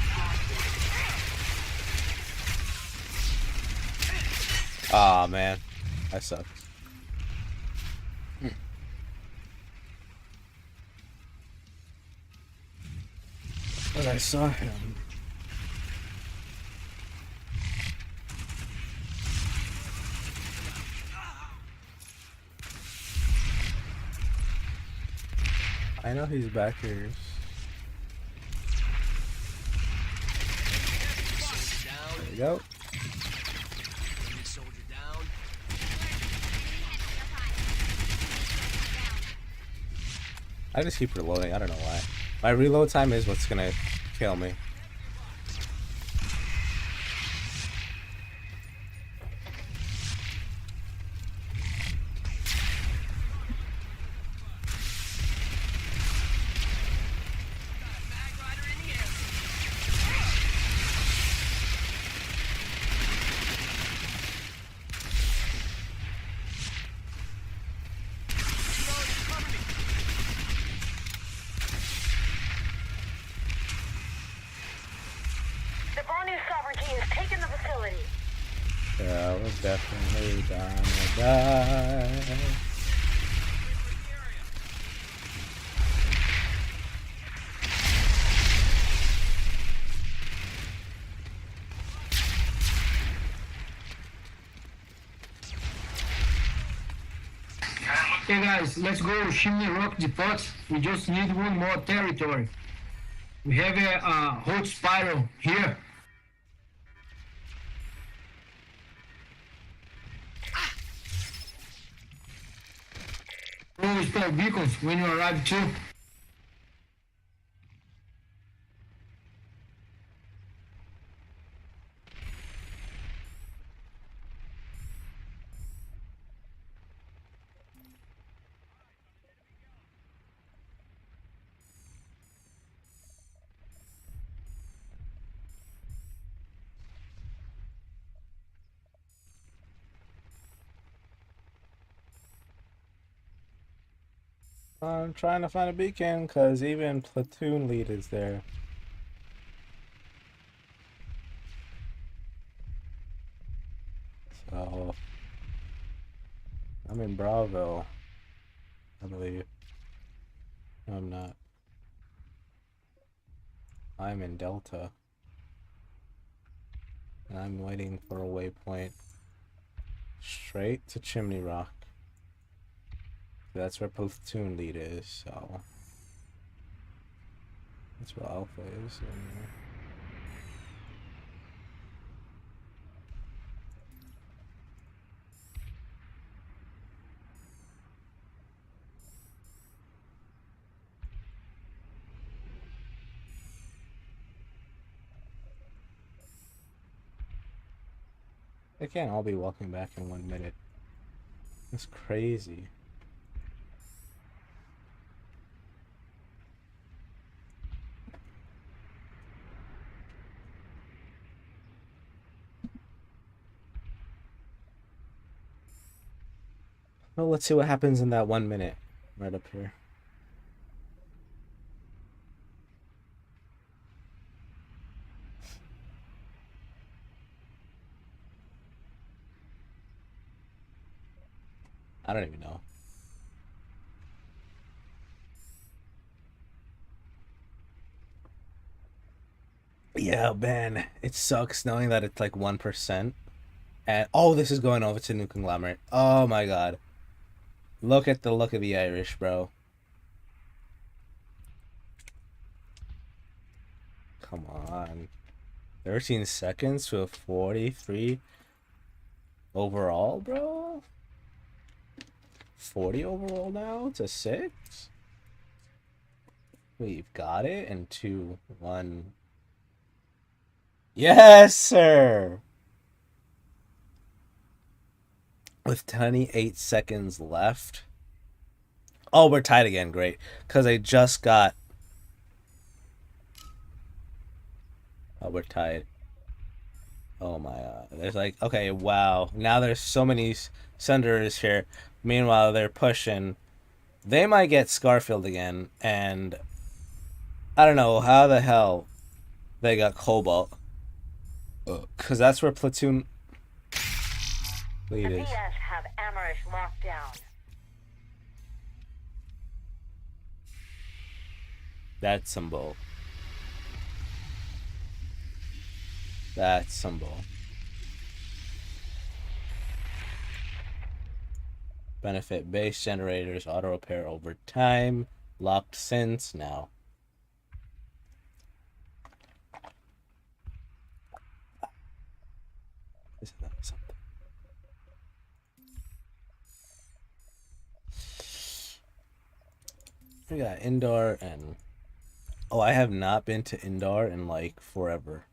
[SPEAKER 1] Aw, man. That sucks. But I saw him. I know he's back here. There you go.
[SPEAKER 5] soldier down.
[SPEAKER 1] I just keep reloading. I don't know why. My reload time is what's gonna kill me.
[SPEAKER 4] The Bonu sovereignty has taken the facility.
[SPEAKER 1] Yeah, we're definitely gonna die.
[SPEAKER 6] Hey guys, let's go Chimney Rock Depot. We just need one more territory. We have a hot spiral here. Always spell beacons when you arrive too.
[SPEAKER 1] I'm trying to find a beacon because even platoon lead is there. So I'm in Bravo, I believe. No, I'm not. I'm in Delta. And I'm waiting for a waypoint straight to Chimney Rock. That's where platoon lead is, so that's where Alpha is. And they can't all be walking back in 1 minute. That's crazy. Well, let's see what happens in that 1 minute right up here. I don't even know. Yeah, man, it sucks knowing that it's like 1%. And oh, this is going over to New Conglomerate. Oh my god. Look at the look of the Irish, bro. Come on. 13 seconds to a 43 overall, bro? 40 overall now to 6? We've got it in 2, 1. Yes, sir! With 28 seconds left. Oh, we're tied again. Great. Because I just got... Oh, we're tied. Oh my god. There's like... Okay, wow. Now there's so many Sunderers here. Meanwhile, they're pushing. They might get Scarfield again. And... I don't know how the hell they got Cobalt. Because that's where Platoon... lead
[SPEAKER 4] The
[SPEAKER 1] is.
[SPEAKER 4] DS have Amerish locked down.
[SPEAKER 1] That's some bull. That's some bull. Benefit base generators, auto repair over time. Locked since now. Isn't that something? We got Indar and... Oh, I have not been to Indar in like forever.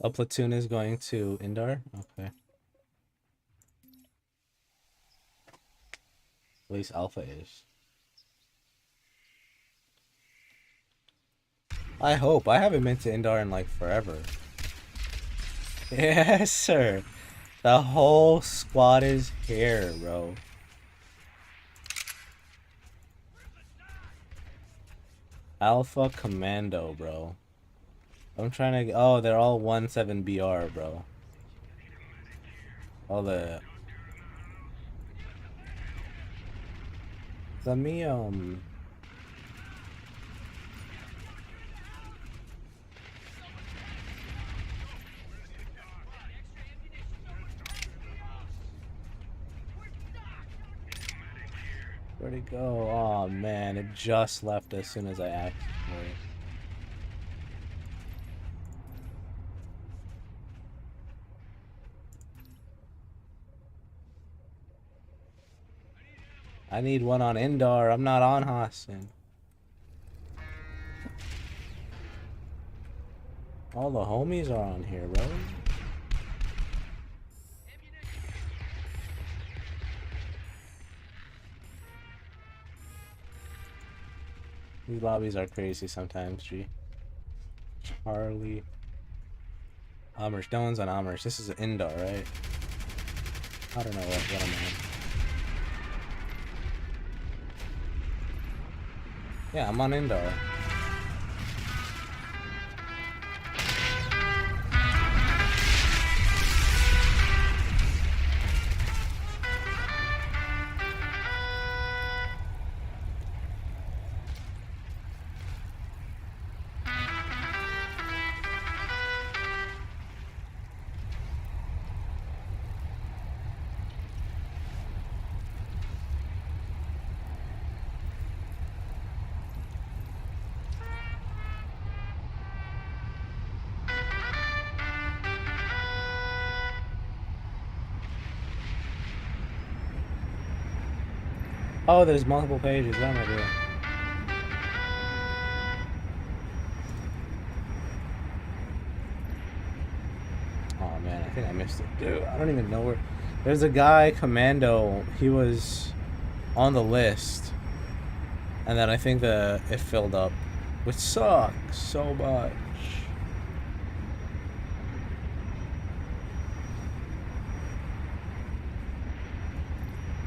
[SPEAKER 1] A platoon is going to Indar? Okay. At least Alpha is. I hope. I haven't been to Indar in like forever. Yes, sir. The whole squad is here, bro. Alpha Commando, bro. I'm trying to... Oh, they're all 17BR, bro. All the... Let me, Where'd it go? Oh, man. It just left as soon as I asked for it. I need one on Indar. I'm not on Hassan. All the homies are on here, bro. These lobbies are crazy sometimes, G. Charlie. Amherst. No one's on Amherst. This is Indar, right? I don't know what I'm on. Yeah, I'm on Indar. Oh, there's multiple pages. What am I doing? Oh man, I think I missed it. Dude, I don't even know where. There's a guy, Commando. He was on the list. And then I think it filled up. Which sucks so much.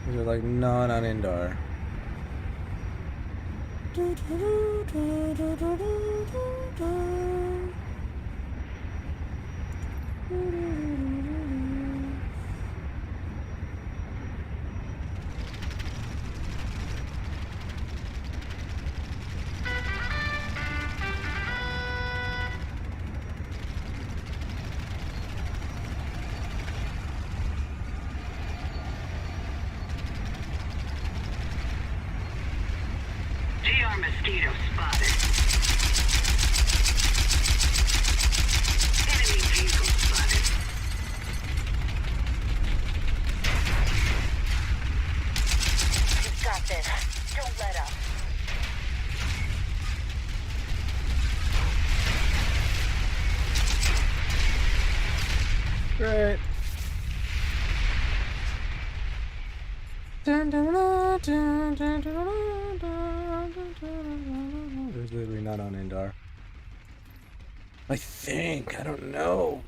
[SPEAKER 1] They're like none on Indar.
[SPEAKER 4] GR mosquito spotted. Enemy vehicle spotted. You've got this. Don't let up.
[SPEAKER 1] Great. There's literally not on Indar. I think. I don't know.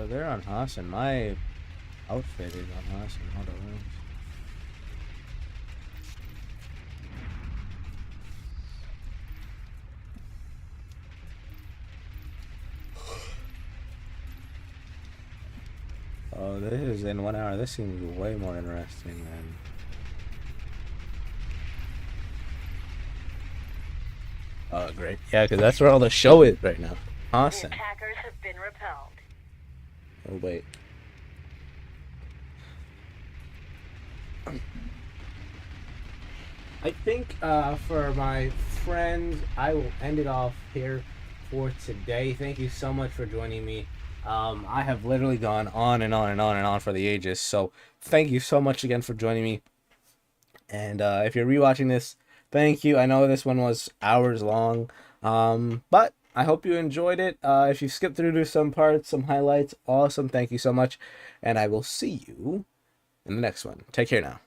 [SPEAKER 1] They're on Hassan. My outfit is on Hassan. Hold on. Oh, this is in 1 hour. This seems way more interesting than. Oh, great. Yeah, because that's where all the show is right now. Awesome.
[SPEAKER 4] The attackers have been repelled.
[SPEAKER 1] Oh, wait. I think for my friends, I will end it off here for today. Thank you so much for joining me. I have literally gone on and on and on and on for the ages. So thank you so much again for joining me. And if you're rewatching this, thank you. I know this one was hours long, but I hope you enjoyed it. If you skipped through to some parts, some highlights, awesome. Thank you so much. And I will see you in the next one. Take care now.